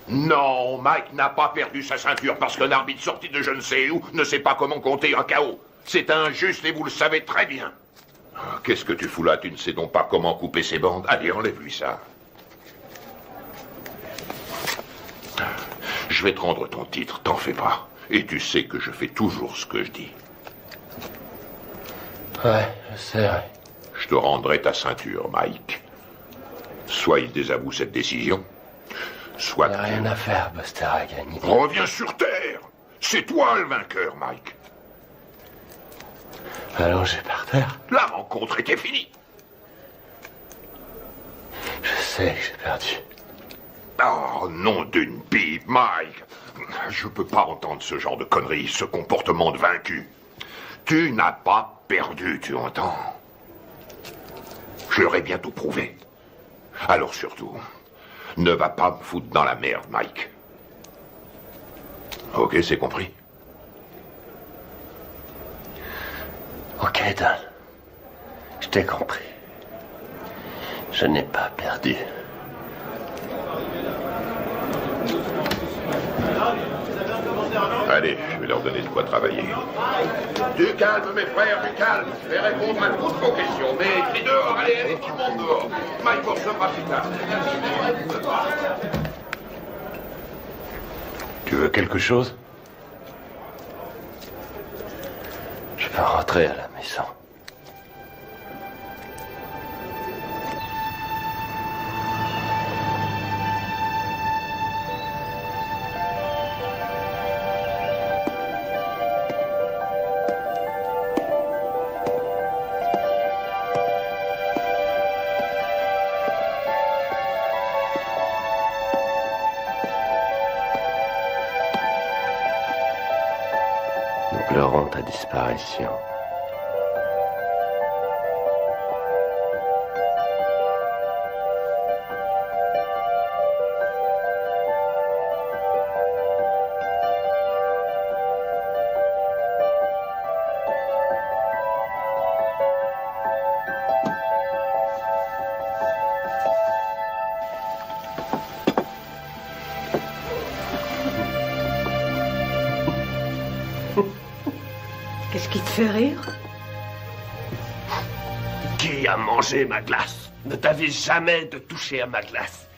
Non, Mike n'a pas perdu sa ceinture parce qu'un arbitre sorti de je ne sais où ne sait pas comment compter un KO. C'est injuste et vous le savez très bien. Qu'est-ce que tu fous là? Tu ne sais donc pas comment couper ses bandes? Allez, enlève-lui ça. Je vais te rendre ton titre, t'en fais pas. Et tu sais que je fais toujours ce que je dis. Ouais, je sais, ouais. Je te rendrai ta ceinture, Mike. Soit il désavoue cette décision, soit... Il n'y a rien à faire, Buster a gagné. Reviens sur Terre. C'est toi le vainqueur, Mike. Allongé par terre. La rencontre était finie. Je sais que j'ai perdu. Oh, nom d'une pipe, Mike. Je peux pas entendre ce genre de conneries, ce comportement de vaincu. Tu n'as pas perdu, tu entends? Je leur ai bientôt prouvé. Alors surtout, ne va pas me foutre dans la merde, Mike. Ok, c'est compris? Ok, Don. Je t'ai compris. Je n'ai pas perdu. Allez, je vais leur donner de quoi travailler. Du calme, mes frères, du calme. Je vais répondre à toutes vos questions. Mais crie dehors, allez, tout le monde dehors. Mike vous recevra plus tard. Tu veux quelque chose? Je peux rentrer à la maison. Pleurons ta disparition. Qu'est-ce qui te fait rire? Qui a mangé ma glace? Ne t'avais jamais de toucher à ma glace.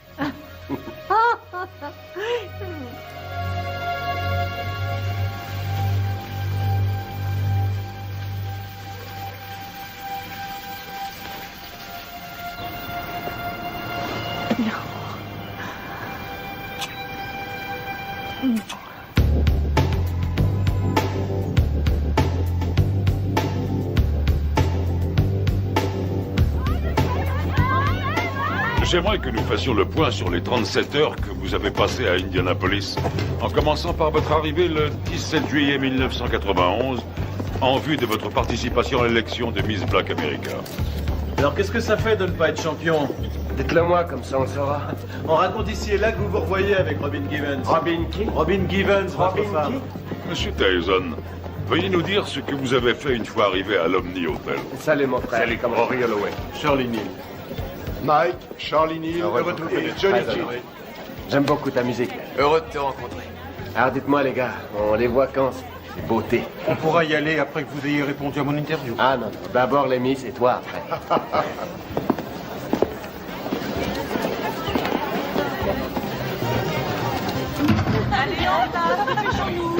J'aimerais que nous fassions le point sur les 37 heures que vous avez passées à Indianapolis, en commençant par votre arrivée le 17 juillet 1991, en vue de votre participation à l'élection de Miss Black America. Alors qu'est-ce que ça fait de ne pas être champion? Dites-le moi, comme ça on le saura. On raconte ici et là que vous vous revoyez avec Robin Givens. Robin qui? Robin Givens, votre femme. Monsieur Tyson, veuillez nous dire ce que vous avez fait une fois arrivé à l'Omni Hotel. Salut mon frère. Salut, comme Rory Holloway. Shirley Neal. Mike, Charlie Neal, et Johnny King. J'aime beaucoup ta musique. Heureux de te rencontrer. Alors dites-moi les gars, on les voit quand ces beautés? On pourra y aller après que vous ayez répondu à mon interview. Ah non, non. D'abord les Miss et toi après. Allez, en place, dépêchons-nous.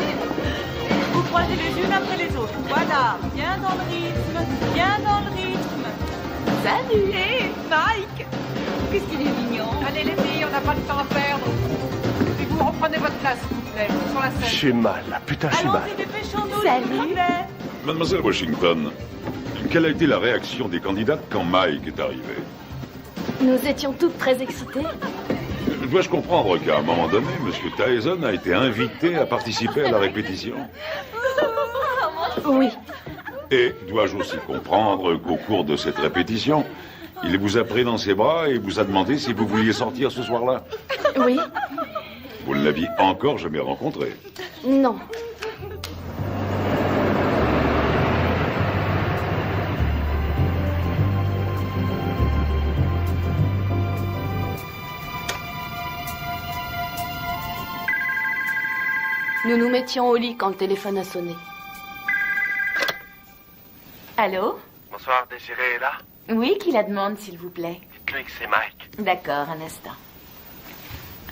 Vous croisez les unes après les autres. Voilà, bien dans le rythme, bien dans le rythme. Salut! Hé, Mike! Qu'est-ce qu'il est mignon! Allez les filles, on n'a pas de temps à perdre. Et vous Prenez votre place, s'il vous plaît, sur la scène. J'ai mal, là. Putain, j'ai mal. Allons-y, dépêchons-nous, Salut. s'il vous plaît. Mademoiselle Washington, quelle a été la réaction des candidates quand Mike est arrivé? Nous étions toutes très excitées. Dois-je comprendre qu'à un moment donné, M. Tyson a été invité à participer à la répétition? Oui. Et dois-je aussi comprendre qu'au cours de cette répétition, il vous a pris dans ses bras et vous a demandé si vous vouliez sortir ce soir-là? Oui. Vous ne l'aviez encore jamais rencontré? Non. Nous nous mettions au lit quand le téléphone a sonné. Allô? Bonsoir, Désiré est là? Oui, qui la demande, s'il vous plaît? Dites-lui que c'est Mike. D'accord, un instant.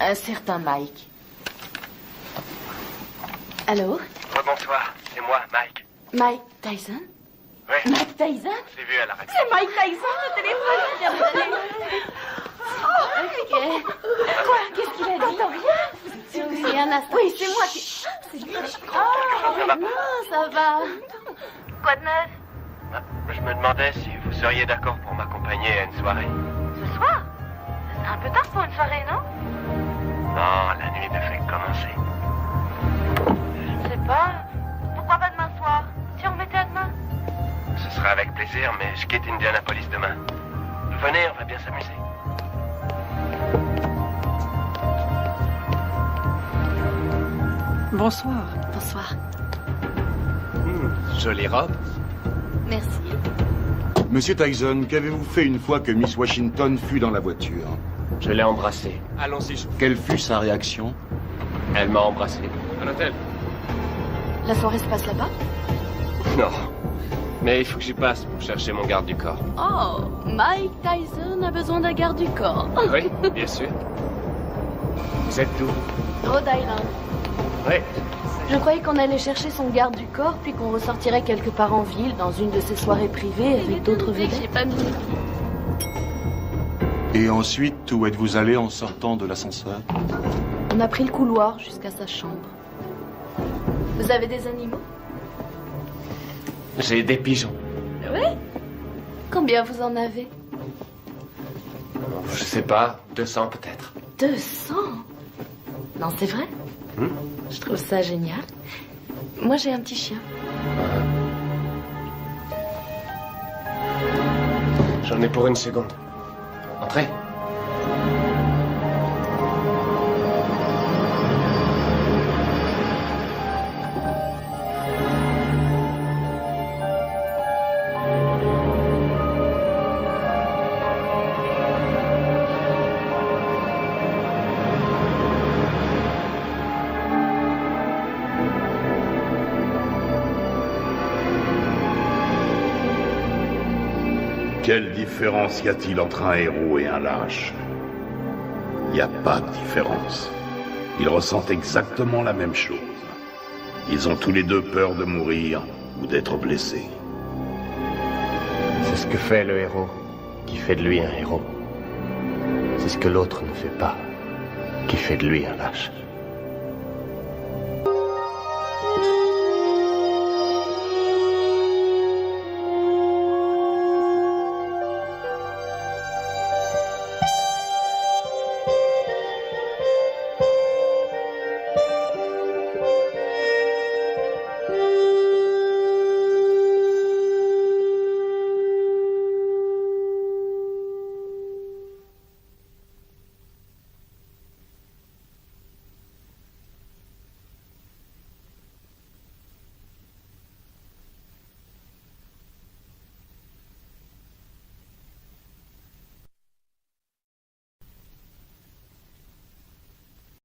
Un certain Mike. Allô? Bonsoir, c'est moi, Mike. Mike Tyson? Oui. Mike Tyson? Je l'ai vu à la radio. C'est Mike Tyson, le téléphone vient de sonner. Ok. Quoi? Qu'est-ce qu'il a dit? Rien. Oui, un instant. Oui, c'est moi qui... Oh, non, ça va. Quoi de neuf? Je me demandais si vous seriez d'accord pour m'accompagner à une soirée. Ce soir? C'est un peu tard pour une soirée, non? Non, la nuit ne fait que commencer. Je sais pas. Pourquoi pas demain soir? Si on remettait à demain? Ce sera avec plaisir, mais je quitte Indianapolis demain. Venez, on va bien s'amuser. Bonsoir. Bonsoir. Jolie robe. Merci. Monsieur Tyson, qu'avez-vous fait une fois que Miss Washington fut dans la voiture? Je l'ai embrassée. Allons-y, Quelle fut sa réaction? Elle m'a embrassé. À l'hôtel? La soirée se passe là-bas? Non. Mais il faut que j'y passe pour chercher mon garde du corps. Oh, Mike Tyson a besoin d'un garde du corps. Oui, bien sûr. Vous êtes d'où? Rhode Island. Oui. Je croyais qu'on allait chercher son garde du corps, puis qu'on ressortirait quelque part en ville, dans une de ses soirées privées, avec d'autres vedettes. J'ai pas mis. Et ensuite, où êtes-vous allé en sortant de l'ascenseur? On a pris le couloir jusqu'à sa chambre. Vous avez des animaux? J'ai des pigeons. Oui? Combien vous en avez? Je sais pas, 200 peut-être. 200? Non, c'est vrai? Je trouve ça génial. Moi, j'ai un petit chien. J'en ai pour une seconde. Entrez. Quelle différence y a-t-il entre un héros et un lâche? Il n'y a pas de différence. Ils ressentent exactement la même chose. Ils ont tous les deux peur de mourir ou d'être blessés. C'est ce que fait le héros qui fait de lui un héros. C'est ce que l'autre ne fait pas qui fait de lui un lâche.